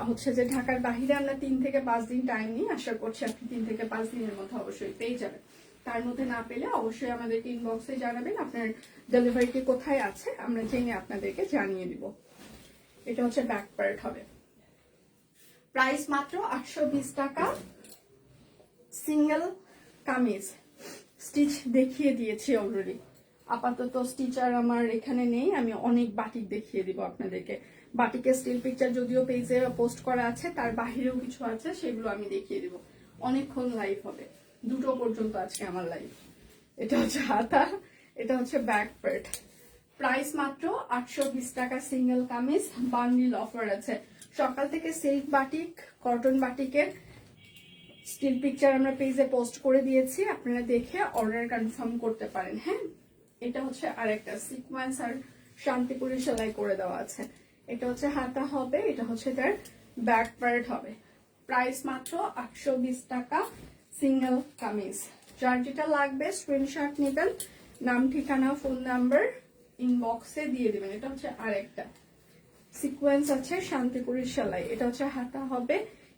হচ্ছে যে ঢাকার বাহিরে আমরা 3 থেকে 5 দিন টাইম নিই। আশা করছি আপনি 3 থেকে 5 দিনের মধ্যে অবশ্যই পেয়ে যাবেন। তার মধ্যে না পেলে অবশ্যই আমাদেরকে ইনবক্সে জানাবেন আপনার ডেলিভারিটি কোথায় আছে, আমরা জেনে আপনাদেরকে জানিয়ে দিব। এটা হচ্ছে ব্যাক পার্ট হবে। প্রাইস মাত্র 820 টাকা সিঙ্গেল কামিজ। স্টিচ দেখিয়ে দিয়েছি অলরেডি, আপাতত স্টিচার আমার এখানে নেই। আমি অনেক বাটিক দেখিয়ে দিব আপনাদেরকে। বাটিকের স্টিল পিকচার যদিও পেজে পোস্ট করা আছে, তার বাহিরেও কিছু আছে, সেগুলো আমি দেখিয়ে দিব। অনেকক্ষণ লাইভ হবে, 2টো পর্যন্ত আজকে আমার লাইভ। এটা হচ্ছে হাতা, এটা হচ্ছে ব্যাক পার্ট। প্রাইস মাত্র 820 টাকা সিঙ্গেল কামিজ। বান্ডিল অফার আছে। সকাল থেকে সিল্ক বাটিক, কটন বাটিকের স্টিল পিকচার আমরা পেজে পোস্ট করে দিয়েছি, আপনারা দেখে অর্ডার কনফার্ম করতে পারেন। হ্যাঁ এটা হচ্ছে আরেকটা সিকোয়েন্স আর শান্তিপুরি সেলাই করে দেওয়া আছে। এটা হচ্ছে হাতা হবে, এটা হচ্ছে তার ব্যাক পার্ট হবে। প্রাইস মাত্র 820 টাকা সিঙ্গেল কামিজ। যার যেটা লাগবে স্ক্রিনশট নেবেন, নাম ঠিকানা ফোন নাম্বার ইনবক্সে দিয়ে দিবেন। এটা হচ্ছে আরেকটা সিকোয়েন্স আছে, শান্তিপুরি সেলাই। এটা হচ্ছে হাতা হবে,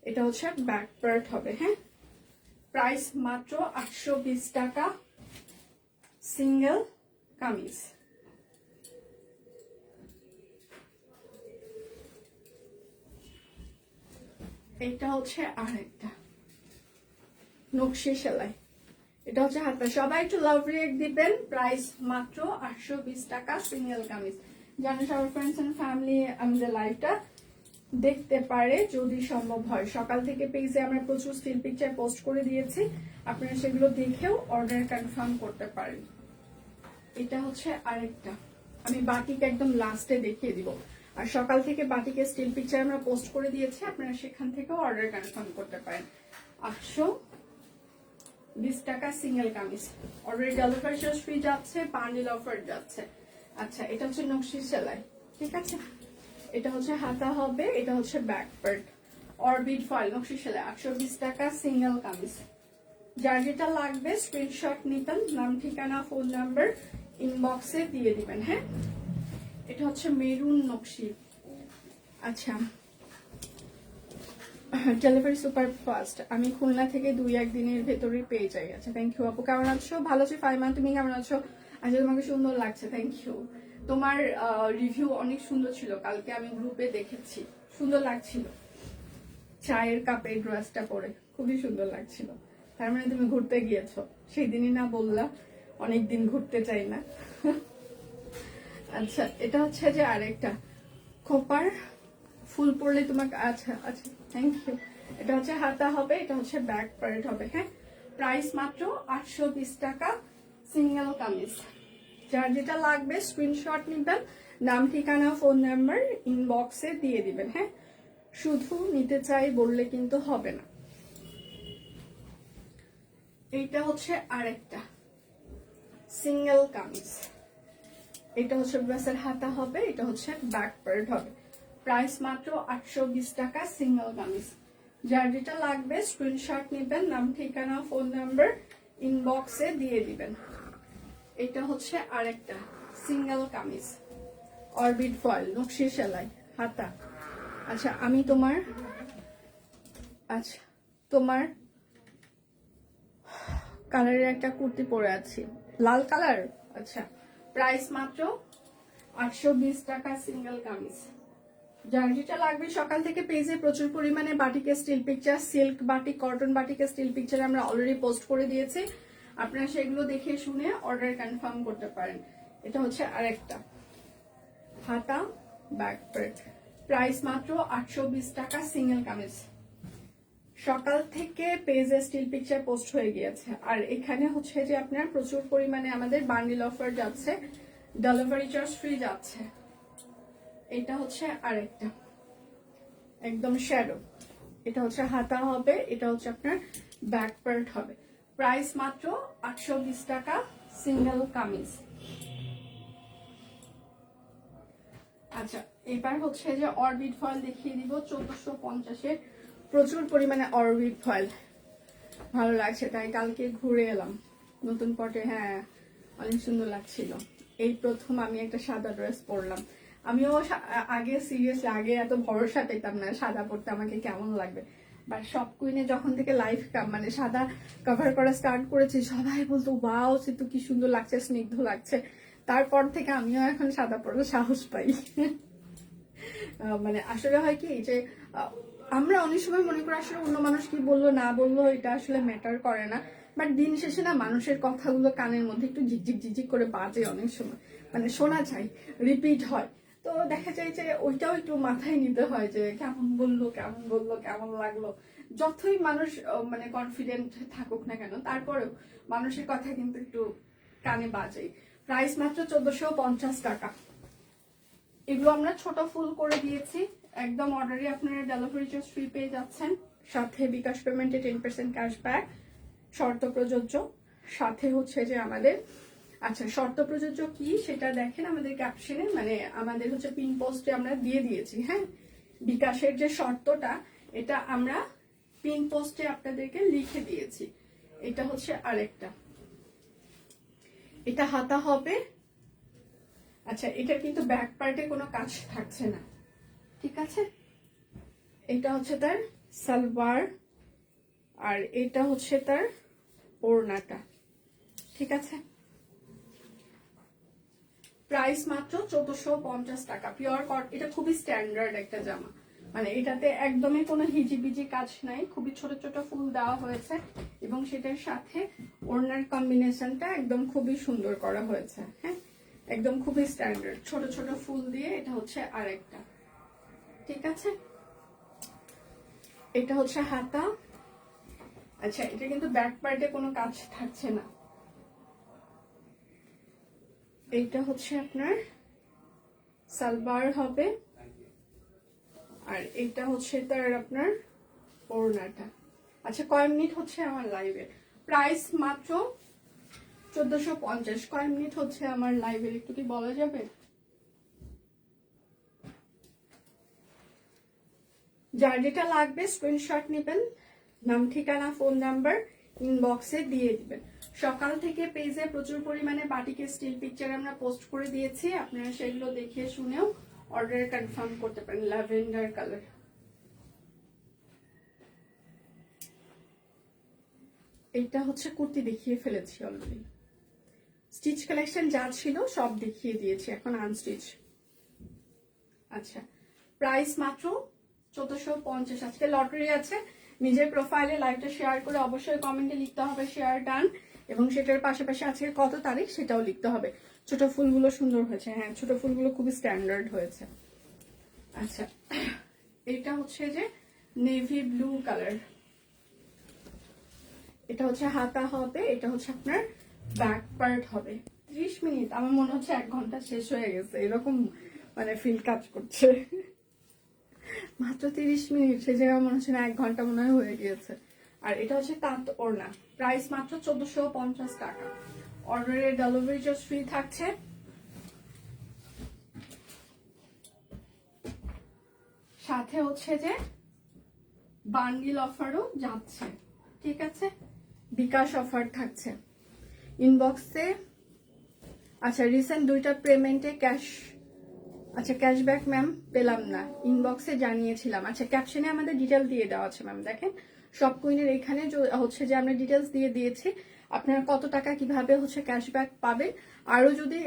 এটা হচ্ছে ব্যাক পার্ট হবে। হ্যাঁ প্রাইস মাত্র 820 টাকা সিঙ্গেল কামিজ। এটা হচ্ছে আরেকটা নকশি সেলাই, এটা হচ্ছে হাতা। সবাই একটু লাভ রিয়েক্ট দিবেন। প্রাইস মাত্র 820 টাকা সিঙ্গেল কামিজ। জানো সবার ফ্রেন্ডস এন্ড ফ্যামিলি আমাদের লাইভটা দেখতে পারে যদি সম্ভব হয়। সকাল থেকে পেজে আমরা প্রচুর স্টিল পিকচার পোস্ট করে দিয়েছি, আপনারা সেগুলো দেখেও অর্ডার কনফার্ম করতে পারেন। এটা হচ্ছে আরেকটা, আমি বাটিক একদম লাস্টে দেখিয়ে দিব। আর সকাল থেকে বাটিকে স্টিল পিকচার আমরা পোস্ট করে দিয়েছি, আপনারা সেখান থেকেও অর্ডার কনফার্ম করতে পারেন। 820 টাকা single kameez. Already delivery charge free যাচ্ছে, বান্ডিল অফার যাচ্ছে। আচ্ছা, এটা হচ্ছে নকশি সেলাই, ঠিক আছে। এটা হচ্ছে হাতা হবে, এটা হচ্ছে ব্যাক পার্ট, অরবিট ফয়েল নকশি সেলাই। 820 টাকা সিঙ্গেল কামিজ। যার যেটা লাগবে স্ক্রিনশট নিতেন, নাম ঠিকানা ফোন নাম্বার ইনবক্সে দিয়ে দিবেন। হ্যাঁ, এটা হচ্ছে মেরুন নকশি। আচ্ছা, ডেলিভারি সুপার ফাস্ট, আমি খুলনা থেকে 2-1 দিনের ভেতরে পেয়ে যাই। আচ্ছা, থ্যাংক ইউ আপু, কেমন আছো? ভালো আছি ফাইমা, তুমি কেমন আছো? আচ্ছা, তোমাকে সুন্দর লাগছে, থ্যাংক ইউ। তোমার রিভিউ অনেক সুন্দর ছিল, কালকে আমি গ্রুপে দেখেছি, সুন্দর লাগছিল। চায়ের কাপে ড্রেসটা পরে খুবই সুন্দর লাগছিল। তার মানে তুমি ঘুরতে গিয়েছো, সেই দিনই না বললা অনেকদিন ঘুরতে চাই না। আচ্ছা, এটা হচ্ছে যে আরেকটা খোপার ফুল পরলে তোমাকে, আচ্ছা আচ্ছা থ্যাংক ইউ। এটা হচ্ছে হাতা হবে, এটা হচ্ছে ব্যাক পার্ট হবে। হ্যাঁ, প্রাইস মাত্র 820 টাকা সিঙ্গেল কামিজ। যার যেটা লাগবে স্ক্রিনশট নিবেন, নাম ঠিকানা ফোন নাম্বার ইনবক্সে দিয়ে দিবেন। হ্যাঁ, শুধু নিতে চাই বললে কিন্তু হবে না। এইটা হচ্ছে আরেকটা সিঙ্গেল কামিজ, এটা হচ্ছে ড্রেসের হাতা হবে, এটা হচ্ছে ব্যাক পার্ট হবে। প্রাইস মাত্র 820 টাকা সিঙ্গেল কামিজ। যার যেটা লাগবে স্ক্রিনশট নেবেন, নাম ঠিকানা ফোন নাম্বার ইনবক্সে দিয়ে দিবেন। এটা হচ্ছে আরেকটা সিঙ্গেল কামিজ, অরবিট ফয়েল নকশি সেলাই হাতা। আচ্ছা, আমি তোমার কালারের একটা কুর্তি পরে আছি, লাল কালার। আচ্ছা, প্রাইস মাত্র 820 টাকা সিঙ্গেল কামিজ। যার যেটা লাগবে সকাল থেকে পেজে প্রচুর পরিমাণে বাটিকে still picture, silk batik, cotton বাটিকে স্টিল পিকচার আমরা অলরেডি পোস্ট করে দিয়েছি, আপনারা সেগুলো দেখে শুনে অর্ডার কনফার্ম করতে পারেন। এটা হচ্ছে আরেকটা হাতা ব্যাক পার্ট, প্রাইস মাত্র 820 টাকা সিঙ্গেল কামিজ। সকাল থেকে পেজে স্টিল পিকচার পোস্ট হয়ে গিয়েছে। আর এখানে হচ্ছে যে আপনার প্রচুর পরিমাণে আমাদের বান্ডিল অফার যাচ্ছে, ডেলিভারি চার্জ ফ্রি যাচ্ছে। এটা হচ্ছে আরেকটা একদম শ্যাডো, এটা হচ্ছে হাতা হবে, এটা হচ্ছে আপনার ব্যাক পার্ট হবে। প্রাইস মাত্র 820 টাকা সিঙ্গেল কামিজ। আচ্ছা, এবার হচ্ছে যে অরবিট ফয়েল দেখিয়ে দিব 1450-এর, প্রচুর পরিমাণে অরবিট ফয়েল ভালো লাগছে, তাই কালকে ঘুরে এলাম নতুন পটে। হ্যাঁ, অনেক সুন্দর লাগছিল। এই প্রথম আমি একটা সাদা ড্রেস পরলাম। আমিও আগে সিরিয়াসলি আগে এত ভরসা পেতাম না সাদা পরতে আমাকে কেমন লাগবে, বাট সব কুইনে যখন থেকে লাইফ মানে সাদা কভার করা স্টার্ট করেছি, সবাই বলতো ওয়াও সিতু কি সুন্দর লাগছে, স্নিগ্ধ লাগছে। তারপর থেকে আমিও এখন সাদা পরার সাহস পাই। মানে আসলে হয় কি যে আমরা অনেক সময় মনে করি আসলে অন্য মানুষ কি বললো না বললো এটা আসলে ম্যাটার করে না, বাট দিন শেষে না মানুষের কথাগুলো কানের মধ্যে একটু ঝিকঝিক ঝিকঝিক করে বাজে অনেক সময়, মানে শোনা যায়, রিপিট হয়। তো দেখা যায় যে ওইটাও একটু মাথায় নিতে হয় যে কেমন বললো কেমন বললো কেমন লাগলো। যতই মানুষ মানে কনফিডেন্ট থাকুক না কেন, তারপরেও মানুষের কথা কিন্তু একটু কানে বাজে। প্রাইস মাত্র 1450 টাকা। এগুলো আমরা ছোট ফুল করে দিয়েছি, একদম অর্ডারে আপনারা ডেলিভারি চার্জ ফ্রি পেয়ে যাচ্ছেন, সাথে বিকাশ পেমেন্টে 10% ক্যাশব্যাক, শর্ত প্রযোজ্য। সাথে হচ্ছে যে আমাদের, আচ্ছা শর্ত প্রযোজ্য কি সেটা দেখেন আমাদের ক্যাপশনে, মানে আমাদের হচ্ছে পিন পোস্টে আমরা দিয়ে দিয়েছি। হ্যাঁ, বিকাশের যে শর্তটা এটা আমরা পিন পোস্টে আপনাদেরকে লিখে দিয়েছি। এটা হচ্ছে আরেকটা, এটা হাতা হবে। আচ্ছা, এটা কিন্তু ব্যাক পার্টে কোনো কাজ থাকছে না, ঠিক আছে। এটা হচ্ছে তার সালোয়ার, আর এটা হচ্ছে তার ওড়নাটা, ঠিক আছে। প্রাইস মাত্র 1450 টাকা, পিওর কট। এটা খুবই স্ট্যান্ডার্ড একটা জামা, মানে এটাতে একদমই কোনো হিজিবিজি কাজ নাই, খুবই ছোট ছোট ফুল দেওয়া হয়েছে এবং সেটার সাথে ওড়নার কম্বিনেশনটা একদম খুবই সুন্দর করা হয়েছে। হ্যাঁ, একদম খুবই স্ট্যান্ডার্ড ছোট ছোট ফুল দিয়ে। এটা হচ্ছে আরেকটা, ঠিক আছে। এটা হচ্ছে হাতা। আচ্ছা, এটা কিন্তু ব্যাক পার্টে কোনো কাজ থাকছে না। এইটা হচ্ছে আপনার সালবার হবে, আর এটা হচ্ছে তার আপনার ওড়নাটা। আচ্ছা, কয় মিনিট হচ্ছে আমার লাইভে? প্রাইস মাত্র 1450। কয় মিনিট হচ্ছে আমার লাইভে একটু কি বলা যাবে? যার যেটা লাগবে স্ক্রিনশট নেবেন, নাম ঠিকানা ফোন নাম্বার ইনবক্সে দিয়ে দিবেন। সকাল থেকে পেজে প্রচুর পরিমাণে বাটিকের স্টিল পিকচার আমরা পোস্ট করে দিয়েছি, আপনারা সেগুলো দেখে শুনেও অর্ডার কনফার্ম করতে পারেন। ল্যাভেন্ডার কালার, এইটা হচ্ছে কুর্তি দেখিয়ে ফেলেছি অলরেডি। স্টিচ কালেকশন যা ছিল সব দেখিয়ে দিয়েছি, এখন আনস্টিচ। আচ্ছা, প্রাইস মাত্র 1450। আজকে লটারি আছে, নিজের প্রোফাইলে লাইভটা শেয়ার করে অবশ্যই কমেন্টে লিখতে হবে শেয়ার ডান, এবং সেটার পাশাপাশি আজকে কত তারিখ সেটাও লিখতে হবে। ছোট ফুলগুলো সুন্দর হয়েছে, হ্যাঁ ছোট ফুলগুলো খুবই স্ট্যান্ডার্ড হয়েছে। আচ্ছা, এটা হচ্ছে যে নেভি ব্লু কালার, এটা হচ্ছে হাতা হবে, এটা হচ্ছে আপনার ব্যাক পার্ট হবে। 30 মিনিট, আমার মনে হচ্ছে 1 ঘন্টা শেষ হয়ে গেছে, এরকম মানে ফিল কাজ করছে। মাত্র 30 মিনিট, সে জায়গায় মনে হচ্ছে না 1 ঘন্টা মনে হয় হয়ে গিয়েছে। আর এটা হচ্ছে তাঁত ওড়না, প্রাইস মাত্র 1450 টাকা। অর্ডারের ডেলিভারি চার্জ ফ্রি থাকছে। সাথে হচ্ছে যে বান্ডিল অফারও যাচ্ছে, ঠিক আছে, বিকাশ অফার থাকছে ইনবক্সে। আচ্ছা, রিসেন্ট 2টা পেমেন্টে ক্যাশ, আচ্ছা ক্যাশব্যাক ম্যাম পেলাম না, ইনবক্সে জানিয়েছিলাম। আচ্ছা, ক্যাপশনে আমাদের ডিটেল দিয়ে দেওয়া আছে ম্যাম, দেখেন সব কুইনের এখানে হচ্ছে যে আমরা ডিটেলস দিয়ে দিয়েছি আপনারা কত টাকা কিভাবে হচ্ছে ক্যাশব্যাক পাবেন। আরো যদি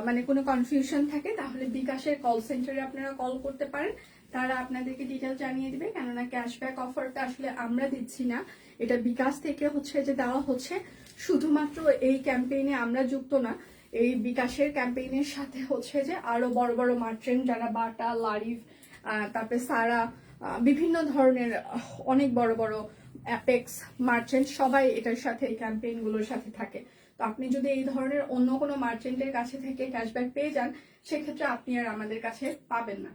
মানে কোনো কনফিউশন থাকে তাহলে বিকাশের কল সেন্টারে আপনারা কল করতে পারেন, তারা আপনাদেরকে ডিটেল জানিয়ে দিবে। কেননা ক্যাশব্যাক অফারটা আসলে আমরা দিচ্ছি না, এটা বিকাশ থেকে হচ্ছে যে দেওয়া হচ্ছে। শুধুমাত্র এই ক্যাম্পেইনে আমরা যুক্ত না, এই বিকাশের ক্যাম্পেইনের সাথে হচ্ছে যে আরো বড় বড় মার্চেন্ট যারা বাটা, লারিফ, তারপরে সারা, বিভিন্ন ধরনের অনেক বড় বড় অ্যাপেক্স মার্চেন্ট সবাই এটার সাথে, এই ক্যাম্পেইন গুলোর সাথে থাকে। তো আপনি যদি এই ধরনের অন্য কোনো মার্চেন্টের কাছে থেকে ক্যাশব্যাক পেয়ে যান, সেক্ষেত্রে আপনি আর আমাদের কাছে পাবেন না।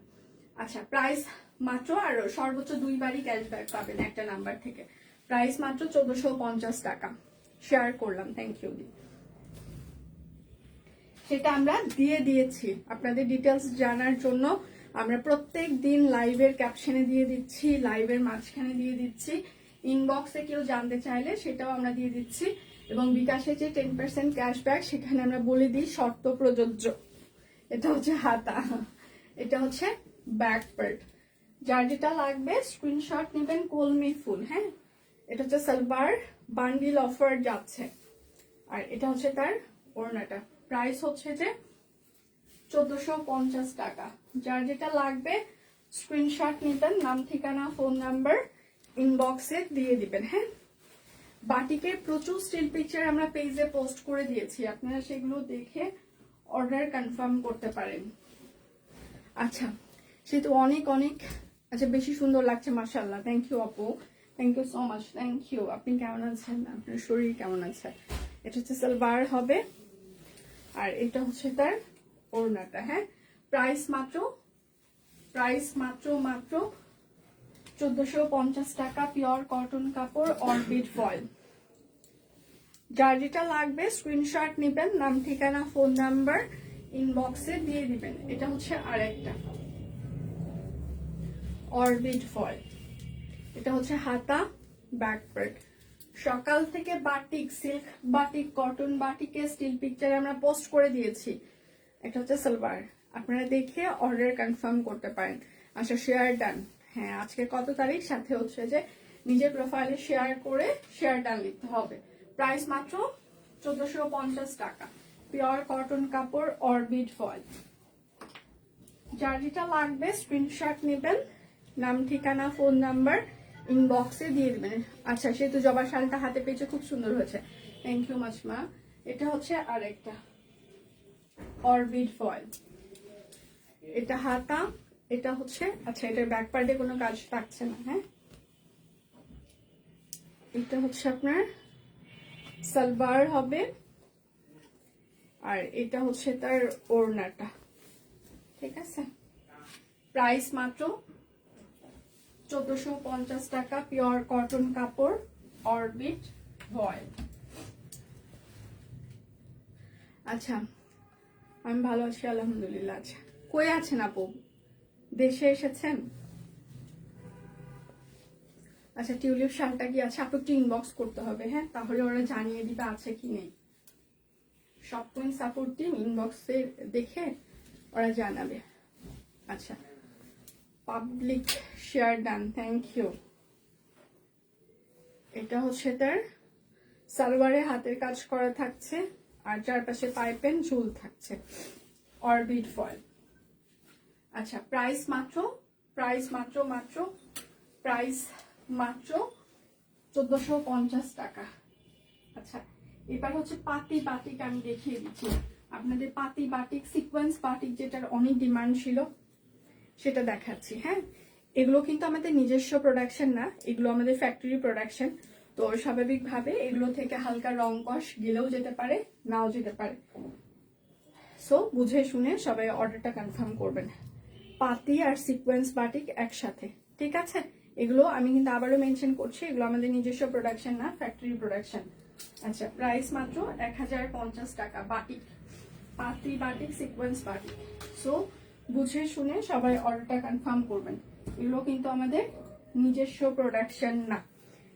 আচ্ছা, প্রাইস মাত্র, আর সর্বোচ্চ 2 বারই ক্যাশব্যাক পাবেন একটা নাম্বার থেকে। প্রাইস মাত্র 1450 টাকা। শেয়ার করলাম, থ্যাংক ইউ। সেটা আমরা দিয়ে দিয়েছি আপনাদের ডিটেলস জানার জন্য। আমরা প্রত্যেক দিন লাইভের ক্যাপশনে দিয়ে দিচ্ছি, লাইভের মাঝখানে দিয়ে দিচ্ছি, ইনবক্সে কেউ জানতে চাইলে সেটাও আমরা দিয়ে দিচ্ছি। এবং বিকাশে যে 10% ক্যাশব্যাক সেখানে আমরা বলে দিই শর্ত প্রযোজ্য। এটা হচ্ছে হাতা, এটা হচ্ছে ব্যাক পার্ট। যার যেটা লাগবে স্ক্রিনশট নেবেন, কলমি ফুল। হ্যাঁ, এটা হচ্ছে সালবার, বান্ডিল অফার যাচ্ছে। আর এটা হচ্ছে তার ওড়নাটা, প্রাইস হচ্ছে যে 1450 টাকা। যার যেটা লাগবে স্ক্রিনশট নিতেন, নাম ঠিকানা ফোন নাম্বার ইনবক্সে দিয়ে দিবেন। হ্যাঁ, বাটিকের প্রচুর স্টিল পিকচার আমরা পেজে পোস্ট করে দিয়েছি, আপনারা সেগুলো দেখে অর্ডার কনফার্ম করতে পারেন। আচ্ছা, সে তো অনেক অনেক, আচ্ছা বেশি সুন্দর লাগছে মাশাআল্লাহ, থ্যাংক ইউ আপু, thank you so much, thank you. আপনি কেমন আছেন, আপনার শরীর কেমন আছে? এটা হচ্ছে সালবার হবে, আর এটা হচ্ছে তার ওড়নাটা। হ্যাঁ, প্রাইস মাত্র 1450 টাকা। পিওর কটন কাপড়, অরবিট ফয়েল। যার যেটা লাগবে স্ক্রিনশট নেবেন, নাম ঠিকানা ফোন নাম্বার ইনবক্সে দিয়ে দিবেন। এটা হচ্ছে আরেকটা অরবিট ফয়েল, এটা হচ্ছে হাতা, ব্যাক পার্ট। সকাল থেকে বাটিক, সিল্ক বাটিক, কটন বাটিকে স্টিল পিকচার আমরা পোস্ট করে দিয়েছি। এটা হচ্ছে সালবার, আপনারা দেখে অর্ডার কনফার্ম করতে পারেন। আচ্ছা, শেয়ার ডান। হ্যাঁ, আজকে কত তারিখ, সাথে হচ্ছে যে নিজের প্রোফাইলে শেয়ার করে শেয়ার ডান লিখতে হবে। প্রাইস মাত্র 1450 টাকা। পিওর কটন কাপড়, অরবিট ফয়েল। যার যেটা লাগবে স্ক্রিনশট নেবেন, নাম ঠিকানা ফোন নাম্বার ইনবক্সে দিয়ে দিবেন। আচ্ছা, সেতু জবার শালটা হাতে পেয়েছে, খুব সুন্দর হয়েছে, থ্যাংক ইউ মাচ মা। এটা হচ্ছে আরেকটা অরবিট ফয়েল, এটা হাতা, এটা হচ্ছে, আচ্ছা এটার ব্যাক পার্টে কোনো কাজ থাকছে না, হ্যাঁ। এটা হচ্ছে আপনার সালবার হবে, আর এটা হচ্ছে তার ওড়নাটা, ঠিক আছে। প্রাইস মাত্র 1450 টাকা, পিওর কটন কাপড়, অরবিট ভয়েল। আচ্ছা, আমি ভালো আছি আলহামদুলিল্লাহ। আচ্ছা, কই আছেন আপু, দেশে এসেছেন? আচ্ছা, টিউলিপ শালটা কি আছে? আপু একটু ইনবক্স করতে হবে, হ্যাঁ, তাহলে ওরা জানিয়ে দিবে আছে কি নেই। সব কোন সাপোর্ট টিম ইনবক্সে দেখে ওরা জানাবে। আচ্ছা, public share done, thank you. এটা হচ্ছে তার সালোয়ারে হাতের কাজ করা থাকছে, আর চারপাশে পাইপেন ঝুল থাকছে, অরবিট ফয়েল। আচ্ছা, প্রাইস মাত্র 1450 টাকা। আচ্ছা, এবার হচ্ছে পাতি বাটিক আমি দেখিয়ে দিচ্ছি আপনাদের। পাতি বাটিক, সিকোয়েন্স বাটিক, যেটার অনেক ডিমান্ড ছিল, সেটা দেখাচ্ছি, হ্যাঁ। এগুলো কিন্তু আমাদের নিজস্ব প্রোডাকশন না, এগুলো আমাদের ফ্যাক্টরি প্রোডাকশন। তো স্বাভাবিকভাবে এগুলো থেকে হালকা রং কষ গেলেও যেতে পারে, নাও যেতে পারে। সো বুঝে শুনে সবাই অর্ডারটা কনফার্ম করবেন। পাতি আর সিকোয়েন্স বাটিক একসাথে, ঠিক আছে। এগুলো আমি কিন্তু আবারও মেনশন করছি, এগুলো আমাদের নিজস্ব প্রোডাকশন না, ফ্যাক্টরি প্রোডাকশন। আচ্ছা, প্রাইস মাত্র 1050 টাকা, বাটিক, পাতি বাটিক, সিকোয়েন্স বাটিক। সো বুঝে শুনে সবাই অর্ডারটা কনফার্ম করবেন। এগুলো কিন্তু আমাদের নিজস্ব প্রোডাকশন না,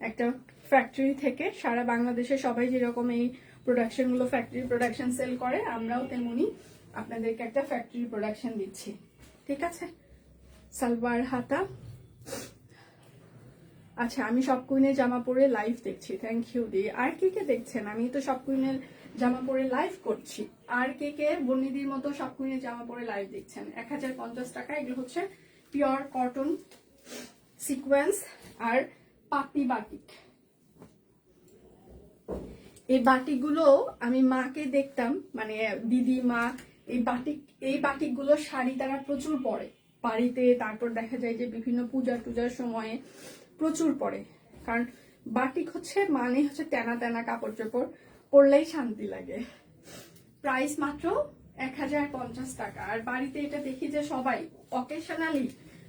একটা ফ্যাক্টরি থেকে সারা বাংলাদেশে সবাই যেরকম এই প্রোডাকশনগুলো ফ্যাক্টরি প্রোডাকশন সেল করে, আমরাও তেমনি আপনাদেরকে একটা ফ্যাক্টরি প্রোডাকশন দিচ্ছি, ঠিক আছে। সালবার হাতা। আচ্ছা, আমি সব কুইনের জামা পরে লাইভ দেখছি, থ্যাংক ইউ দি। আর কে কে দেখছেন? আমি তো সব কুইনের জামা পরে লাইভ করছি, আর কে কে বন্নিদির মতো সব কুইনের জামা পরে লাইভ দেখছেন? 1050 টাকা। এগুলো হচ্ছে পিওর কটন, সিকোয়েন্স আর পাতি বাটিক। এই বাটিকগুলো আমি মাকে দেখতাম, মানে দিদি মা, এই বাটিকগুলো শাড়ি তারা প্রচুর পরে বাড়িতে, তারপর দেখা যায় যে বিভিন্ন পূজা টুজার সময়ে প্রচুর পরে। কারণ বাটিক হচ্ছে মানে হচ্ছে টানা টানা কাপড় চোপড়, পরলেই শান্তি লাগে। প্রাইস মাত্র 1050 টাকা। আর বাড়িতে এটা দেখি যে সবাই অকেশনালি,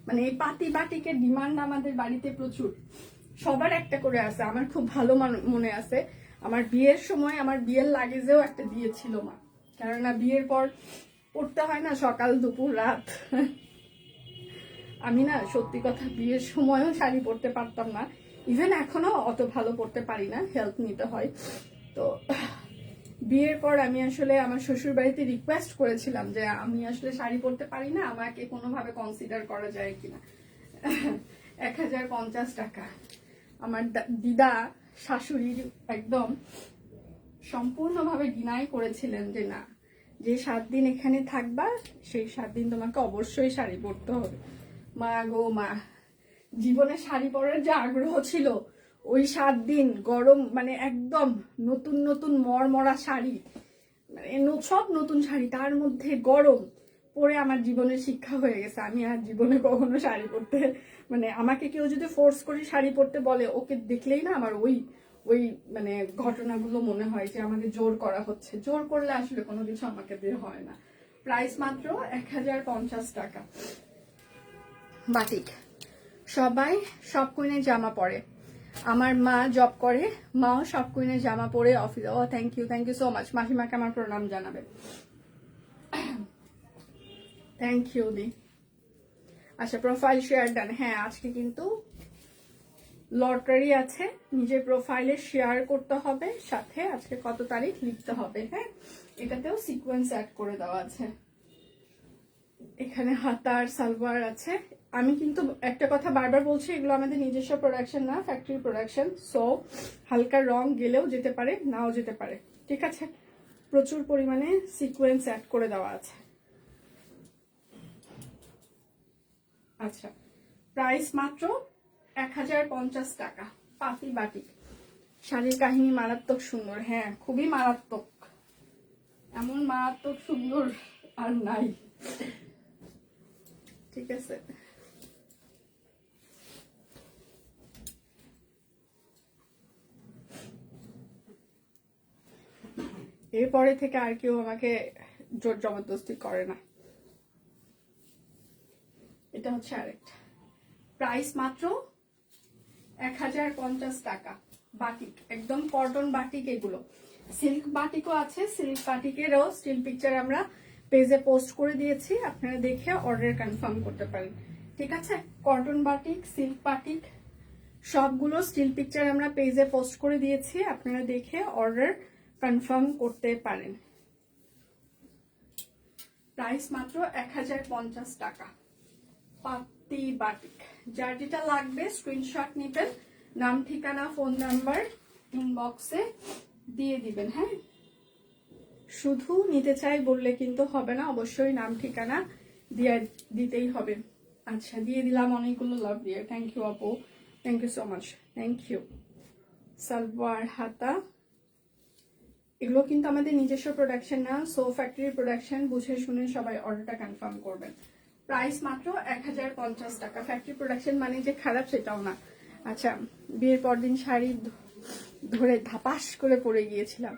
মানে এই পাতি বাটিকের ডিমান্ড আমাদের বাড়িতে প্রচুর, সবার একটা করে আছে। আমার খুব ভালো মনে আছে, আমার বিয়ের সময় আমার বিয়ের লাগেজেও একটা দিয়েছিল মা, কেননা বিয়ের পর পড়তে হয় না সকাল দুপুর রাত। আমি না সত্যি কথা বিয়ের সময়ও শাড়ি পরতে পারতাম না, ইভেন এখনো অত ভালো পরতে পারি না, হেল্প নিতে হয়। তো বিয়ের পর আমি আসলে আমার শ্বশুর বাড়িতে রিকোয়েস্ট করেছিলাম যে আমি আসলে শাড়ি পরতে পারি না, আমাকে কোনোভাবে কনসিডার করা যায় কিনা। 1050 টাকা। আমার দিদা শাশুড়ি একদম সম্পূর্ণভাবে ডিনাই করেছিলেন যে না, যে 7 দিন এখানে থাকবা সেই 7 দিন তোমাকে অবশ্যই শাড়ি পরতে হবে। মা গো মা, জীবনে শাড়ি পরার যে আগ্রহ ছিল, ওই 7 দিন গরম, মানে একদম নতুন নতুন মরমরা শাড়ি, মানে সব নতুন শাড়ি, তার মধ্যে গরম পরে আমার জীবনের শিক্ষা হয়ে গেছে। আমি আর জীবনে কখনো শাড়ি পরতে, মানে আমাকে কেউ যদি ফোর্স করে শাড়ি পরতে বলে, ওকে দেখলেই না আমার ওই ওই মানে ঘটনাগুলো মনে হয় যে আমাকে জোর করা হচ্ছে। জোর করলে আসলে কোনো কিছু আমাকে বের হয় না। প্রাইস মাত্র 1050 টাকা। বাটিক সবাই সব কুইনের জামা পরে, আমার মা জব করে, মাও সব কুইনের জামা পরে office. Oh thank you so much, মাসিমাকে আমার প্রণাম জানাবে, থ্যাংক ইউ দি। আচ্ছা, প্রোফাইল শেয়ার ডান। হ্যাঁ, আজকে কিন্তু লটারি আছে, নিজের প্রোফাইলে শেয়ার করতে হবে, সাথে আজকে কত তারিখ লিখতে হবে, হ্যাঁ। এটাতেও সিকোয়েন্স অ্যাড করে দেওয়া আছে। এখানে হাতার সালোয়ার আছে। আমি কিন্তু একটা কথা বারবার বলছি, এগুলো আমাদের নিজস্ব প্রোডাকশন না, ফ্যাক্টরি প্রোডাকশন। সো হালকা রং গেলেও যেতে পারে, নাও যেতে পারে, ঠিক আছে। প্রচুর পরিমাণে সিকোয়েন্স অ্যাড করে দেওয়া আছে। আচ্ছা, প্রাইস মাত্র 1050 টাকা। পাফি বাটিক শাড়ির কাহিনী মারাত্মক সুন্দর, হ্যাঁ খুবই মারাত্মক, এমন মারাত্মক সুন্দর আর নাই। ঠিক আছে, এরপরে থেকে আর কেউ আমাকে জোর জবরদস্তি করে না। এটা হচ্ছে আরেকটা, প্রাইস মাত্র 1050 টাকা। বাটিক, একদম কটন বাটিক। এগুলো সিল্ক বাটিকও আছে, সিল্ক বাটিকেরও স্টিল পিকচার আমরা পেজে পোস্ট করে দিয়েছি, আপনারা দেখে অর্ডার কনফার্ম করতে পারেন। ঠিক আছে, কটন বাটিক, সিল্ক বাটিক সবগুলো স্টিল পিকচার আমরা পেজে পোস্ট করে দিয়েছি, আপনারা দেখে অর্ডার কনফার্ম করতে পারেন। প্রাইস মাত্র 1050 টাকা। পাতি বাটিক, যার যেটা লাগবে স্ক্রিনশট নেবেন, নাম ঠিকানা ফোন নাম্বার ইনবক্সে দিয়ে দিবেন। হ্যাঁ, শুধু নিতে চাই বললে কিন্তু হবে না, অবশ্যই নাম ঠিকানা দিতেই হবে। আচ্ছা, দিয়ে দিলাম অনেকগুলো লাভ দিয়ে। থ্যাংক ইউ আপু, thank you so much, thank you. Salwar হাতা, এগুলো কিন্তু আমাদের নিজস্ব প্রোডাকশন না, সো ফ্যাক্টরি প্রোডাকশন, বুঝে শুনে সবাই অর্ডারটা কনফার্ম করবেন। প্রাইস মাত্র 1050 টাকা। ফ্যাক্টরি প্রোডাকশন মানে যে খারাপ সেটাও না। আচ্ছা, বিয়ের পর দিন শাড়ি ধরে ধাপাস করে পরে গিয়েছিলাম,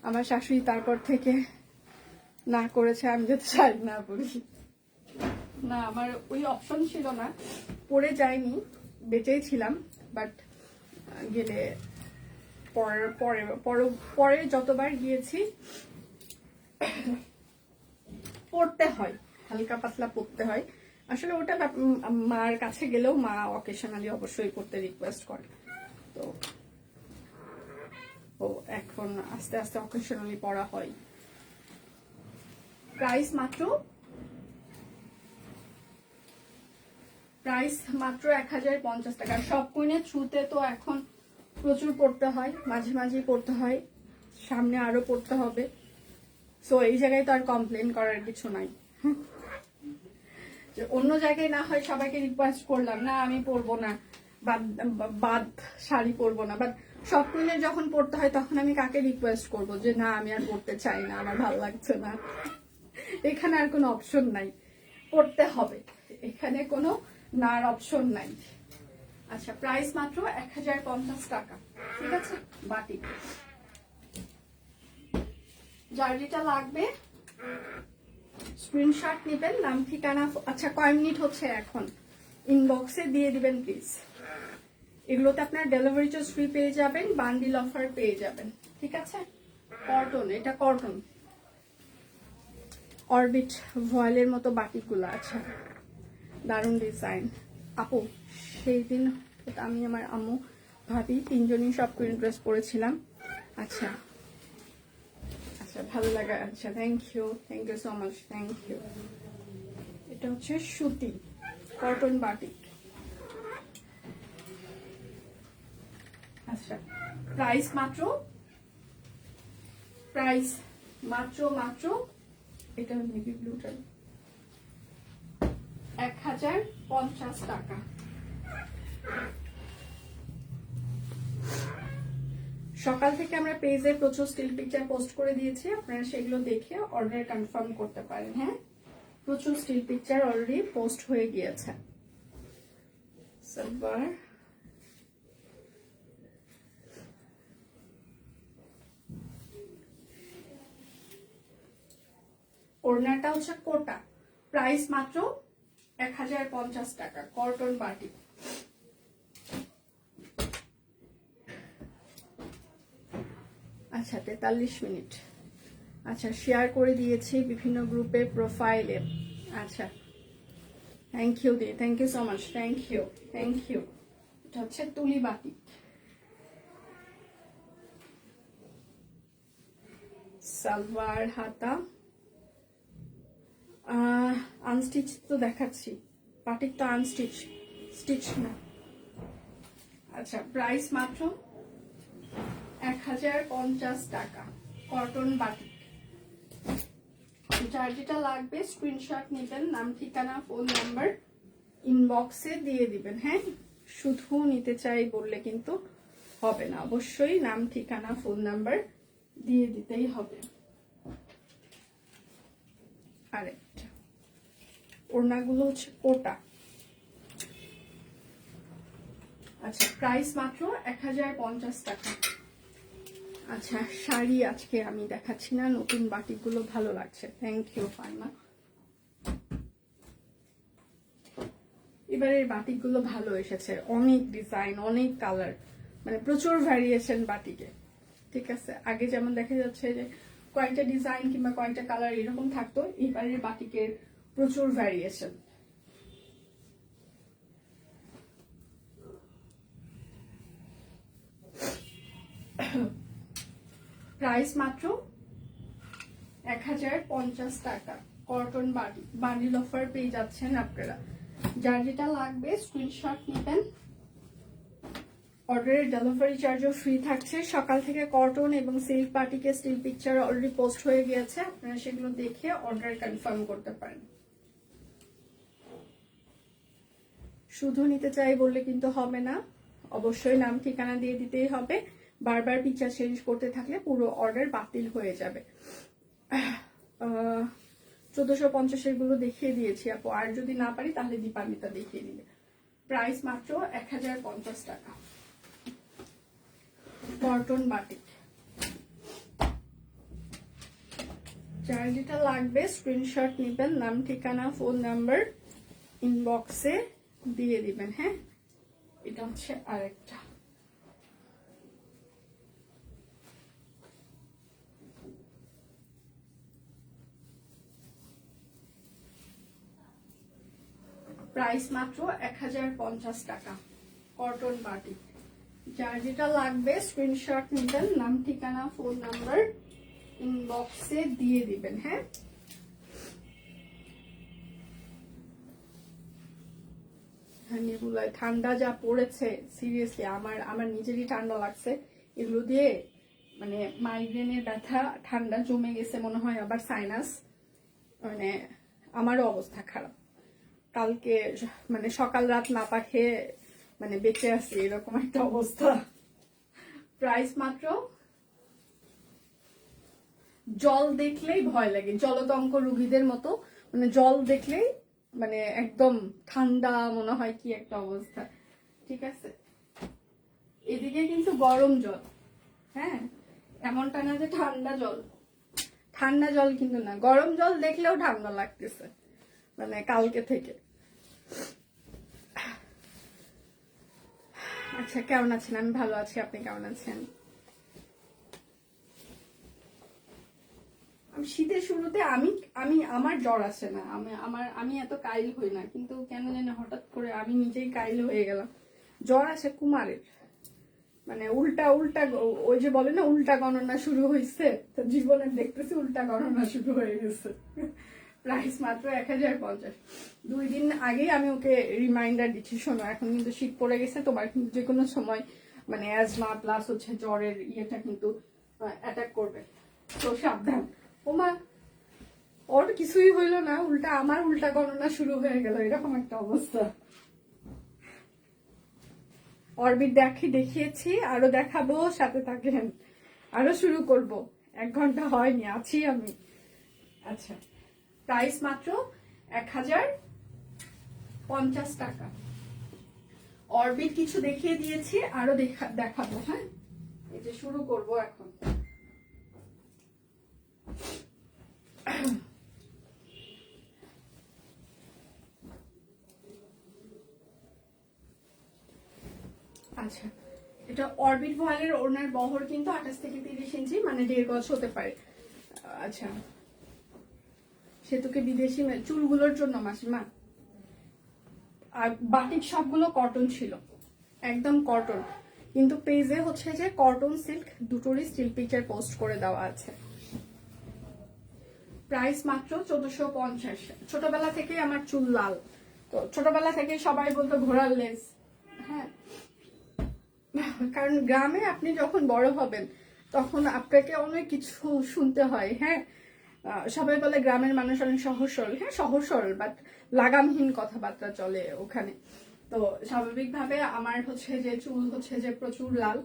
আমার শাশুড়ি তারপর থেকে না করেছে আমি যাতে শাড়ি না পরি। না, আমার ওই অপশন ছিল না, পরে যাইনি, বেঁচেই ছিলাম। বাট গেলে পরে যতবার গিয়েছি পড়তে হয়, হালকা পাতলা পড়তে হয়। আসলে ওটা মার কাছে গেলেও মা অকেশনালি অবশ্যই পড়তে রিকোয়েস্ট করে, তো ও এখন আস্তে আস্তে অকেশনালি পড়া হয়। প্রাইস মাত্র 1050 টাকা। সব কুইনের থ্রুতে তো এখন প্রচুর পড়তে হয়, মাঝে মাঝে পড়তে হয়, সামনে আরো পড়তে হবে। সো এই জায়গায় তো আর কমপ্লেন করার কিছু নাই। অন্য জায়গায় না হয় সবাইকে রিকোয়েস্ট করলাম, না আমি পরবো না, বাদ শাড়ি পরবো না, বাট সব কুইনের যখন পড়তে হয় তখন আমি কাকে রিকোয়েস্ট করবো যে না আমি আর পড়তে চাই না, আমার ভালো লাগছে না। এখানে আর কোনো অপশন নাই, পড়তে হবে, এখানে কোনো নার অপশন নাই। আচ্ছা, প্রাইস মাত্র 1050 টাকা। ঠিক আছে, বাটিক, যার যেটা লাগবে স্ক্রিনশট নেবেন, নাম ঠিকানা। আচ্ছা, কয় মিনিট হচ্ছে এখন, ইনবক্সে দিয়ে দিবেন প্লিজ। এগুলোতে আপনার ডেলিভারি চার্জ ফ্রি পেয়ে যাবেন, বান্ডিল অফার পেয়ে যাবেন। ঠিক আছে, কটন, এটা কটন অরবিট ভয়েলের মতো বাটিকগুলো। আচ্ছা, দারুণ ডিজাইন। আপু, সেই দিন আমি আমার আম্মু ভাবি তিনজনই সব কুইন ড্রেস পরেছিলাম। আচ্ছা আচ্ছা, ভালো লাগা। আচ্ছা, thank you so much, thank you. এটা হচ্ছে সুতি কটন বাটিক। আচ্ছা, প্রাইস মাত্র এটা নেভি ব্লুটার 1050 টাকা। সকাল থেকে আমরা পেজে প্রচুর স্টিল পিকচার পোস্ট করে দিয়েছি, আপনারা সেগুলো দেখে অর্ডার কনফার্ম করতে পারেন। হ্যাঁ, প্রচুর স্টিল পিকচার অলরেডি পোস্ট হয়ে গিয়েছে। সালোয়ার, ওড়নাটা হচ্ছে কোটা। প্রাইস মাত্র 1050 টাকা। Cotton batik. আচ্ছা, 43 মিনিট। আচ্ছা, শেয়ার করে দিয়েছি বিভিন্ন গ্রুপে, প্রোফাইলে। আচ্ছা, থ্যাংক ইউ দি, thank you so much, thank you. এটা হচ্ছে তুলি বাটিক। সালোয়ার হাতা, আনস্টিচ তো দেখাচ্ছি, বাটিক তো আনস্টিচ, স্টিচ না। আচ্ছা, প্রাইস মাত্র 1050 টাকা। কটন বাটিক, যার যেটা লাগবে স্ক্রিনশট নেবেন, নাম ঠিকানা ফোন নাম্বার ইনবক্সে দিয়ে দিবেন। হ্যাঁ, শুধু নিতে চাই বললে কিন্তু হবে না, অবশ্যই নাম, ঠিকানা, ফোন নাম্বার দিয়ে দিতেই হবে। আরেকটা ওড়নাগুলো হচ্ছে কোটা। আচ্ছা, প্রাইস মাত্র 1050 টাকা। আচ্ছা, শাড়ি আজকে আমি দেখাচ্ছি না, নতুন বাটিকগুলো ভালো লাগছে। Thank you Faima. এবারের বাটিকগুলো ভালো এসেছে, অনেক ডিজাইন, অনেক কালার, মানে প্রচুর ভ্যারিয়েশন বাটিকে। ঠিক আছে, আগে যেমন দেখা যাচ্ছে যে কয়েকটা ডিজাইন কিংবা কয়েকটা কালার এরকম থাকতো, এবারের বাটিকের প্রচুর ভ্যারিয়েশন। প্রাইস মাত্র 1050 টাকা। কটন বান্ডিল অফার পেয়ে যাচ্ছেন আপনারা। যার যেটা লাগবে স্ক্রিনশট নেবেন। অর্ডারের ডেলিভারি চার্জও ফ্রি থাকছে। সকাল থেকে কটন এবং সিল্ক পার্টিকে স্টিল পিকচার অলরেডি পোস্ট হয়ে গিয়েছে, আপনারা সেগুলো দেখে অর্ডার কনফার্ম করতে পারেন। শুধু নিতে চাই বললে কিন্তু হবে না, অবশ্যই নাম ঠিকানা দিয়ে দিতেই হবে। বারবার পিকচার চেঞ্জ করতে থাকলে পুরো অর্ডার বাতিল হয়ে যাবে। 1450 গুলো দেখিয়ে দিয়েছি আপু, আর যদি না পারি তাহলে দীপান্বিতা দেখিয়ে দিবে। প্রাইস মাত্র 1050 টাকা। Cotton batik. যার যেটা লাগবে স্ক্রিনশট নেবেন, নাম ঠিকানা ফোন নাম্বার ইনবক্সে দিয়ে দিবেন। হ্যাঁ, এটা হচ্ছে আরেকটা। প্রাইস মাত্র 1050 টাকা। Cotton batik. যার যেটা লাগবে স্ক্রিনশট নেবেন, নাম ঠিকানা ফোন নাম্বার ইনবক্সে দিয়ে দিবেন। হ্যাঁ, নেবুলায় ঠান্ডা যা পড়েছে, সিরিয়াসলি আমার নিজেরই ঠান্ডা লাগছে। এগুলো দিয়ে মানে মাইগ্রেনের ব্যথা, ঠান্ডা জমে গেছে মনে হয়, আবার সাইনাস, মানে আমারও অবস্থা খারাপ। কালকে মানে সকাল রাত না খেয়ে মানে বেঁচে আছি, এরকম একটা অবস্থা। প্রাইস মাত্র, জল দেখলেই ভয় লাগে, জলতঙ্ক রোগীদের মতো, মানে জল দেখলেই মানে একদম ঠান্ডা মনে হয়, কি একটা অবস্থা। ঠিক আছে, এদিকে কিন্তু গরম জল। হ্যাঁ, এমনটা না যে ঠান্ডা জল, ঠান্ডা জল কিন্তু না, গরম জল দেখলেও ঠান্ডা লাগতেছে মানে কালকে থেকে। আচ্ছা, কেমন আছেন? আমি ভালো আছি, আপনি কেমন আছেন? শীতের শুরুতে আমার জ্বর আসে না, আমি এত কাইল হই না, কিন্তু কেন জানি হঠাৎ করে আমি নিজেই কাইল হয়ে গেলাম। জ্বর আসে কুমারের, মানে উল্টা উল্টা, ওই যে বলে না উল্টা গণনা শুরু হয়েছে, তো জীবনের দেখতেছি উল্টা গণনা শুরু হয়ে গেছে। প্রাইস মাত্র 1050। 2 দিন আগেই আমি ওকে রিমাইন্ডার দিচ্ছি, শোনো এখন কিন্তু শীত পড়ে গেছে, তোমার কিন্তু যে কোনো সময় মানে অ্যাজমা প্লাস হচ্ছে জ্বরের ইয়েটা কিন্তু অ্যাটাক করবে, তো সাবধান। ওমা, ওর কিছুই হইলো না, উল্টা আমার উল্টা গণনা শুরু হয়ে গেল, এরকম একটা অবস্থা। অরবিট দেখিয়েছি, আরো দেখাবো, সাথে থাকেন, আরো শুরু করব। 1 ঘন্টা হয়নি, আছি আমি। আচ্ছা, প্রাইস মাত্র 1050 টাকা। অরবিট কিছু দেখিয়ে দিয়েছি, আরো দেখাবো। হ্যাঁ, এই যে শুরু করব এখন। আচ্ছা, এটা অরবিট ভয়েলের ওড়নার বহর কিন্তু 28 থেকে 30 ইঞ্চি, মানে 1.5 গজ হতে পারে। আচ্ছা, সেতুকে বিদেশি চুলগুলোর জন্য মাসিমা। আর বাটিক সবগুলো কটন ছিল, একদম কটন, কিন্তু পেজে হচ্ছে যে কটন সিল্ক দুটোরই স্টিল পিকচার পোস্ট করে দেওয়া আছে। প্রাইস মাত্র 1450। ছোটবেলা থেকে আমার চুল লাল, তো ছোটবেলা থেকে সবাই বলতো ঘোড়ার লেজ। হ্যাঁ, কারণ গ্রামে আপনি যখন বড় হবেন তখন আপনাকে অনেক কিছু শুনতে হয়। হ্যাঁ, সবাই বলে গ্রামের মানুষ অনেক সহজ সরল, হ্যাঁ সহজ সরল, বাট লাগামহীন কথাবার্তা চলে ওখানে। তো স্বাভাবিকভাবে আমার হচ্ছে যে চুল হচ্ছে যে প্রচুর লাল,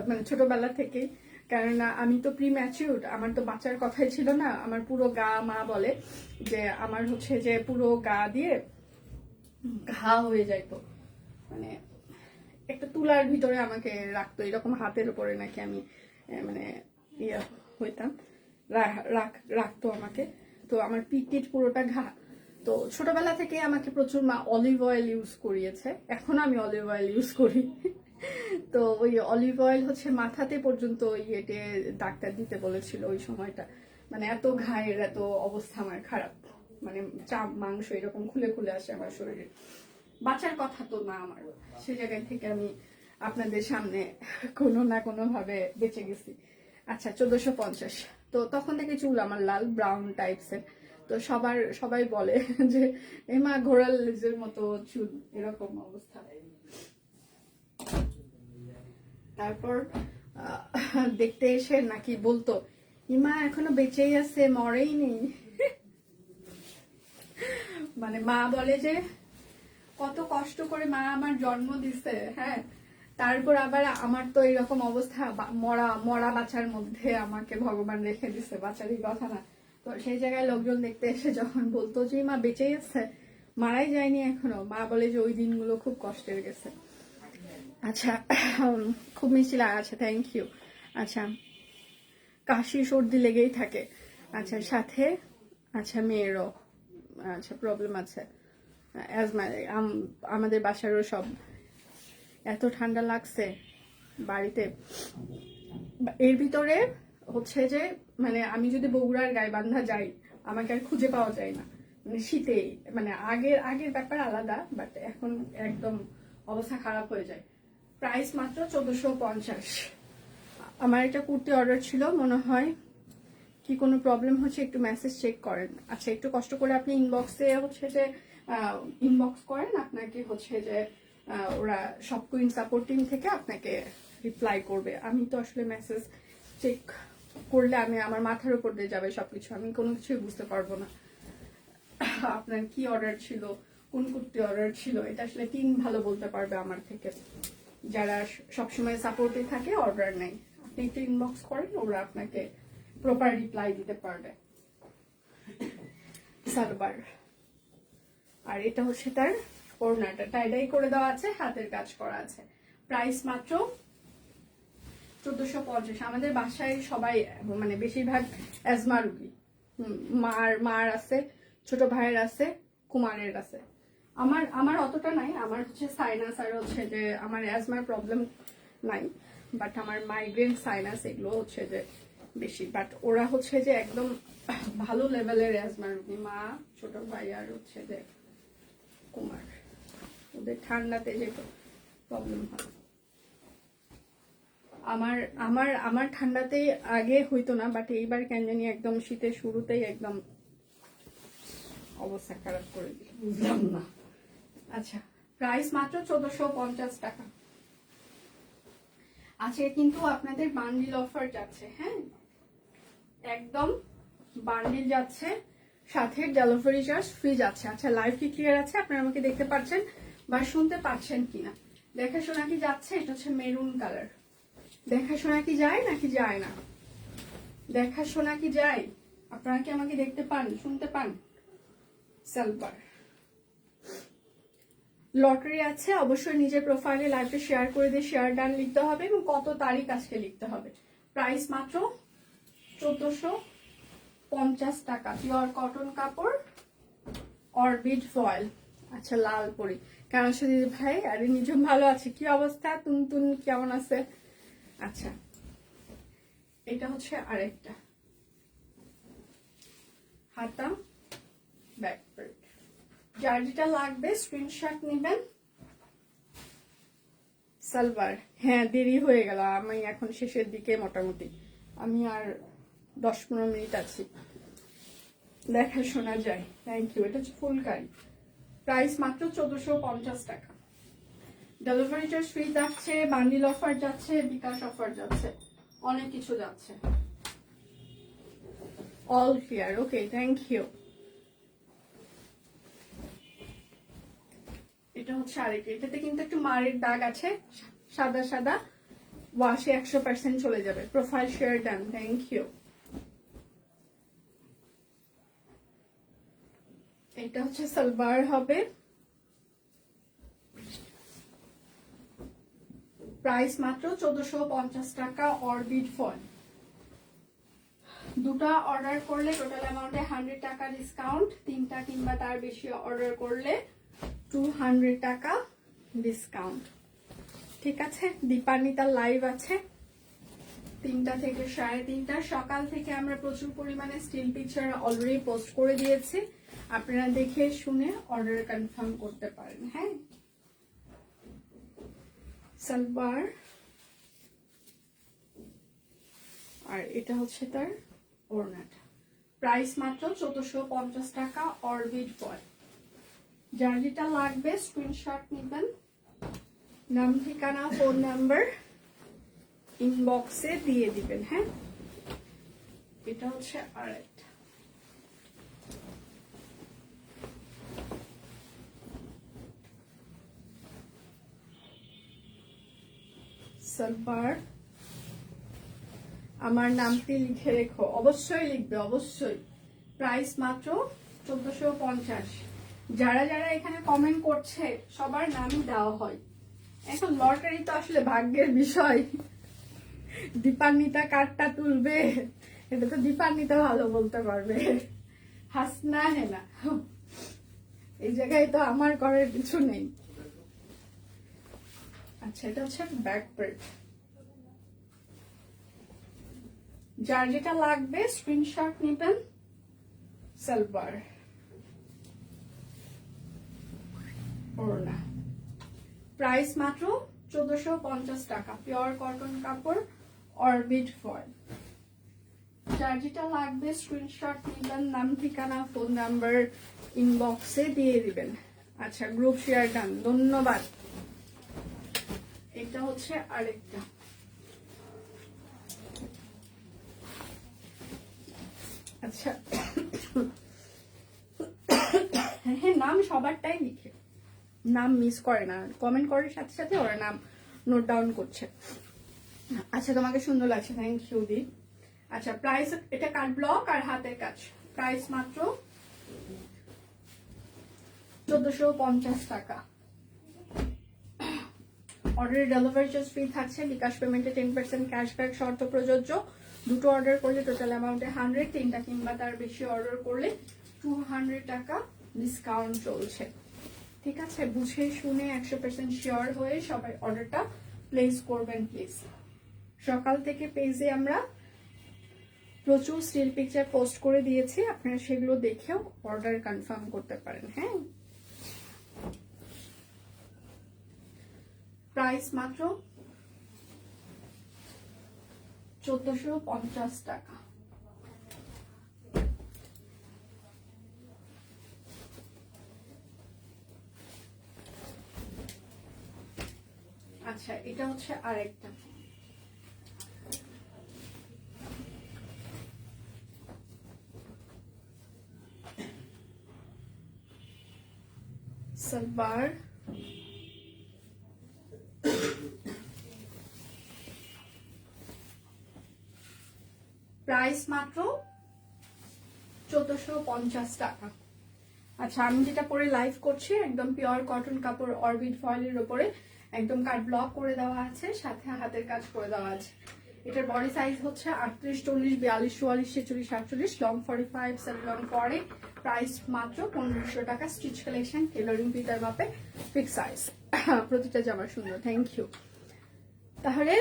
মানে ছোটবেলা থেকেই। কেননা আমি তো প্রি ম্যাচিউরড, আমার তো বাঁচার কথাই ছিল না। আমার পুরো গা, মা বলে যে আমার হচ্ছে যে পুরো গা দিয়ে ঘা হয়ে যাইতো, মানে একটা তুলার ভিতরে আমাকে রাখতো, এরকম হাতের উপরে নাকি আমি মানে ইয়ে হইতাম, রাখতো আমাকে। তো আমার পিঠ পুরোটা ঘা। তো ছোটবেলা থেকে আমাকে প্রচুর মা অলিভ অয়েল ইউজ করিয়েছে, এখনো আমি অলিভ অয়েল ইউজ করি। তো ওই অলিভ অয়েল হচ্ছে মাথাতে পর্যন্ত ইয়েতে ডাক্তার দিতে বলেছিল ওই সময়টা, মানে এত ঘায়ের এত অবস্থা আমার খারাপ, মানে চাপ মাংস এরকম খুলে খুলে আসে আমার শরীরে। বাঁচার কথা তো না আমার, সে জায়গায় থেকে আমি আপনাদের সামনে কোনো না কোনো ভাবে বেঁচে গেছি। আচ্ছা 1450, তো তখন থেকে চুল আমার লাল ব্রাউন টাইপসের। তো সবাই বলে যে এমা ঘোড়ার লেজের মতো চুল, এরকম অবস্থা। তারপর দেখতে এসে নাকি বলতো ইমা এখনো বেঁচেই আছে, মরেই নেই। মানে মা বলে যে কত কষ্ট করে মা আমার জন্ম দিছে, হ্যাঁ, তারপর আবার আমার তো এরকম অবস্থা, মরা বাচ্চার মধ্যে আমাকে ভগবান রেখে দিছে, বাচ্চারই কথা না। তো সেই জায়গায় লোকজন দেখতে এসে যখন বলতো যে মা বেঁচেই আছে, মারাই যায়নি এখনো, মা বলে যে ওই দিনগুলো খুব কষ্টের গেছে। আচ্ছা খুব মিষ্টি লাগাচ্ছে, থ্যাংক ইউ। আচ্ছা কাশি সর্দি লেগেই থাকে, আচ্ছা সাথে আচ্ছা মেয়েরও আচ্ছা প্রবলেম আছে, অ্যাজমা, আমাদের বাসারও সব। এত ঠান্ডা লাগছে বাড়িতে, এর ভিতরে হচ্ছে যে মানে আমি যদি বগুড়ার গাইবান্ধা যাই আমাকে আর খুঁজে পাওয়া যায় না, মানে শীতেই, মানে আগের ব্যাপার আলাদা, বাট এখন একদম অবস্থা খারাপ হয়ে যায়। প্রাইস মাত্র 1450। আমার একটা কুর্তি অর্ডার ছিল, মনে হয় কি কোনো প্রবলেম হচ্ছে, একটু মেসেজ চেক করেন। আচ্ছা একটু কষ্ট করে আপনি ইনবক্সে হচ্ছে যে ইনবক্স করেন, আপনাকে হচ্ছে যে ওরা সব কুইন সাপোর্ট টিম থেকে আপনাকে রিপ্লাই করবে। আমি তো আসলে মেসেজ চেক করলে আমি আমার মাথার উপর দিয়ে যাবে সবকিছু, আমি কোনো কিছুই বুঝতে পারবো না আপনার কি অর্ডার ছিল, কোন কুর্তি অর্ডার ছিল, এটা আসলে টিম ভালো বলতে পারবে আমার থেকে, যারা সবসময় সাপোর্টে থাকে অর্ডার নেই। আপনি একটু ইনবক্স করেন, ওরা আপনাকে প্রপার রিপ্লাই দিতে পারবে। সালোয়ার, আর এটা হচ্ছে তার ওড়নাটা, টাইডাই করে দেওয়া আছে, হাতের কাজ করা আছে। প্রাইস মাত্র 1450। আমাদের বাসায় সবাই মানে বেশিরভাগ অ্যাজমা রুগী, মার আছে, ছোট ভাইয়ের আছে, কুমারের আছে। আমার অতটা নাই, আমার হচ্ছে সাইনাস আর হচ্ছে যে আমার অ্যাজমার প্রবলেম নাই, বাট আমার মাইগ্রেন সাইনাস এগুলো হচ্ছে যে বেশি। বাট ওরা হচ্ছে যে একদম ভালো লেভেলের অ্যাজমার রুগী, মা, ছোট ভাই আর হচ্ছে যে কুমার, ওদের ঠান্ডাতে যে প্রবলেম হয়। আমার ঠান্ডাতে আগে হইতো না, বাট এইবার কেন জানি একদম শীতের শুরুতেই একদম অবস্থা খারাপ করে দিল, বুঝলাম না। আচ্ছা প্রাইস মাত্র 1450 টাকা। আজকে কিন্তু আপনাদের বান্ডিল অফার যাচ্ছে, হ্যাঁ একদম বান্ডিল যাচ্ছে, সাথে ডেলিভারি চার্জ ফ্রি যাচ্ছে। আচ্ছা লাইভ কি ক্লিয়ার আছে, আপনারা আমাকে দেখতে পাচ্ছেন বা শুনতে পাচ্ছেন কিনা? দেখাশোনা কি যাচ্ছে? এটা হচ্ছে মেরুন কালার। দেখাশোনা কি যায় নাকি যায় না? দেখাশোনা কি যায়? আপনারা কি আমাকে দেখতে পান, শুনতে পান? সালোয়ার লটারি আছে, অবশ্যই নিজের প্রোফাইলে লাইভটা শেয়ার করে দিয়ে শেয়ার ডান লিখতে হবে এবং কত তারিখ আজকে লিখতে হবে। প্রাইস মাত্র 1450 টাকা, পিওর কটন কাপড়, অরবিট ফয়েল। আচ্ছা লাল পরি কেন দিদি ভাই? আরে নিজম ভালো আছে, কি অবস্থা? তুন কেমন আছে? আচ্ছা এটা হচ্ছে আরেকটা হাতা ব্যাক প্যান্ট, যার যেটা লাগবে স্ক্রিনশট নেবেন। সালোয়ার, হ্যাঁ দেরি হয়ে গেল, আমি এখন শেষের দিকে মোটামুটি, আমি আর 10-15 মিনিট আছি, দেখা শোনা যায়। Thank you. এটা হচ্ছে ফুলকারি, প্রাইস মাত্র 1450 টাকা। ডেলিভারি চার্জ ফ্রি যাচ্ছে, বান্ডিল অফার যাচ্ছে, বিকাশ অফার যাচ্ছে, অনেক কিছু যাচ্ছে। All clear, okay thank you. এটা হচ্ছে আরেকটা, এটাতে কিন্তু একটু মারের দাগ আছে, সাদা সাদা, ওয়াশে 100% চলে যাবে। Profile share done, thank you. এটা হচ্ছে সালোয়ার হবে, প্রাইস মাত্র 1450 টাকা অরবিট ফল। দুটা অর্ডার করলে টোটাল অ্যামাউন্টে 100 টাকা ডিসকাউন্ট, তিনটা কিংবা তার বেশি অর্ডার করলে 200 টাকা ডিসকাউন্ট। ঠিক আছে, দীপান্বিতার লাইভ আছে 3টা থেকে 3:30। সকাল থেকে আমরা প্রচুর পরিমাণে স্টিল পিকচার অলরেডি পোস্ট করে দিয়েছি, আপনারা দেখে শুনে অর্ডার কনফার্ম করতে পারেন। হ্যাঁ, সালোয়ার, আর এটা হচ্ছে তার ওড়নাটা। প্রাইস মাত্র 1450 টাকা অরবিট ফল। যার যেটা লাগবে স্ক্রিনশট নেবেন, নাম ঠিকানা ফোন নাম্বার ইনবক্সে দিয়ে দিবেন। হ্যাঁ, এটা হচ্ছে আরেকটা। সালোয়ার, আমার নামটি লিখে রেখো, অবশ্যই লিখবে, অবশ্যই। প্রাইস মাত্র 1450। যারা যারা এখানে কমেন্ট করছে সবার নামই দেওয়া হয়। এখন লটারি তো আসলে ভাগ্যের বিষয়, দীপান্বিতা কার্ডটা তুলবে এটা তো দীপান্বিতা ভালো বলতে পারবে, হাসনা হেনা এই জায়গায় তো আমার করার কিছু নেই। আচ্ছা, এটা হচ্ছে ব্যাক প্রিন্ট। যার যেটা লাগবে স্ক্রিনশট নেবেন। সালোয়ার, ওড়না, প্রাইস মাত্র 1450 টাকা, পিওর কটন কাপড়, অরবিট ফয়েল। যার যেটা লাগবে স্ক্রিনশট নেবেন, নাম ঠিকানা ফোন নাম্বার ইনবক্সে দিয়ে দিবেন। আচ্ছা, গ্রুপ শেয়ার ডান, ধন্যবাদ। এটা হচ্ছে আরেকটা, আচ্ছা হ্যাঁ, নাম সবারটাই লিখে, নাম মিস করে না, কমেন্ট করার সাথে সাথে ওরা নাম নোট ডাউন করছে। আচ্ছা, তোমাকে সুন্দর লাগছে, থ্যাংক ইউ দি। আচ্ছা, প্রাইস, এটা কাট ব্লক আর হাতের কাজ, প্রাইস মাত্র 1450 টাকা। অর্ডারের ডেলিভারি চার্জ ফ্রি থাকছে, বিকাশ পেমেন্টে 10% ক্যাশব্যাক শর্ত প্রযোজ্য। দুটো অর্ডার করলে টোটাল অ্যামাউন্টে 100, তিনটা কিংবা তার বেশি অর্ডার করলে 200 টাকা ডিসকাউন্ট চলছে। ঠিক আছে, বুঝে শুনে 100% শিওর হয়ে সবাই অর্ডারটা প্লেস করবেন প্লিজ। সকাল থেকে পেজে আমরা প্রচুর স্টিল পিকচার পোস্ট করে দিয়েছি, আপনারা সেগুলো দেখেও অর্ডার কনফার্ম করতে পারেন। হ্যাঁ, প্রাইস মাত্র 1450 টাকা। আচ্ছা, এটা হচ্ছে আরেকটা, সালোয়ার, প্রাইস মাত্র 1450 টাকা। আচ্ছা, আমি যেটা পরে লাইভ করছি একদম পিওর কটন কাপড়, অরবিট ফয়েলের উপরে একদম কাট ব্লক করে দেওয়া আছে, সাথে হাতের কাজ করে দেওয়া আছে। এটার বডি সাইজ হচ্ছে 38, 40, 42, 44, 46, 48, লং 45, লং পরে। প্রাইস মাত্র 1500 টাকা। স্টিচ কালেকশন, টেলরিং পিটার মাপে, ফিক্স সাইজ, প্রতিটা জামা সুন্দর। Thank you. তাহলে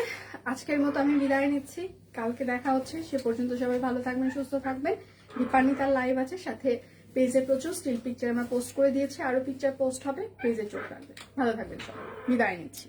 আজকের মতো আমি বিদায় নিচ্ছি, কালকে দেখা হচ্ছে, সে পর্যন্ত সবাই ভালো থাকবেন, সুস্থ থাকবেন। দীপান্বিতার লাইভ আছে, সাথে পেজে প্রচুর স্টিল পিকচার আমরা পোস্ট করে দিয়েছি, আরো পিকচার পোস্ট হবে, পেজে চোখ রাখবেন। ভালো থাকবেন সবাই, বিদায় নিচ্ছি।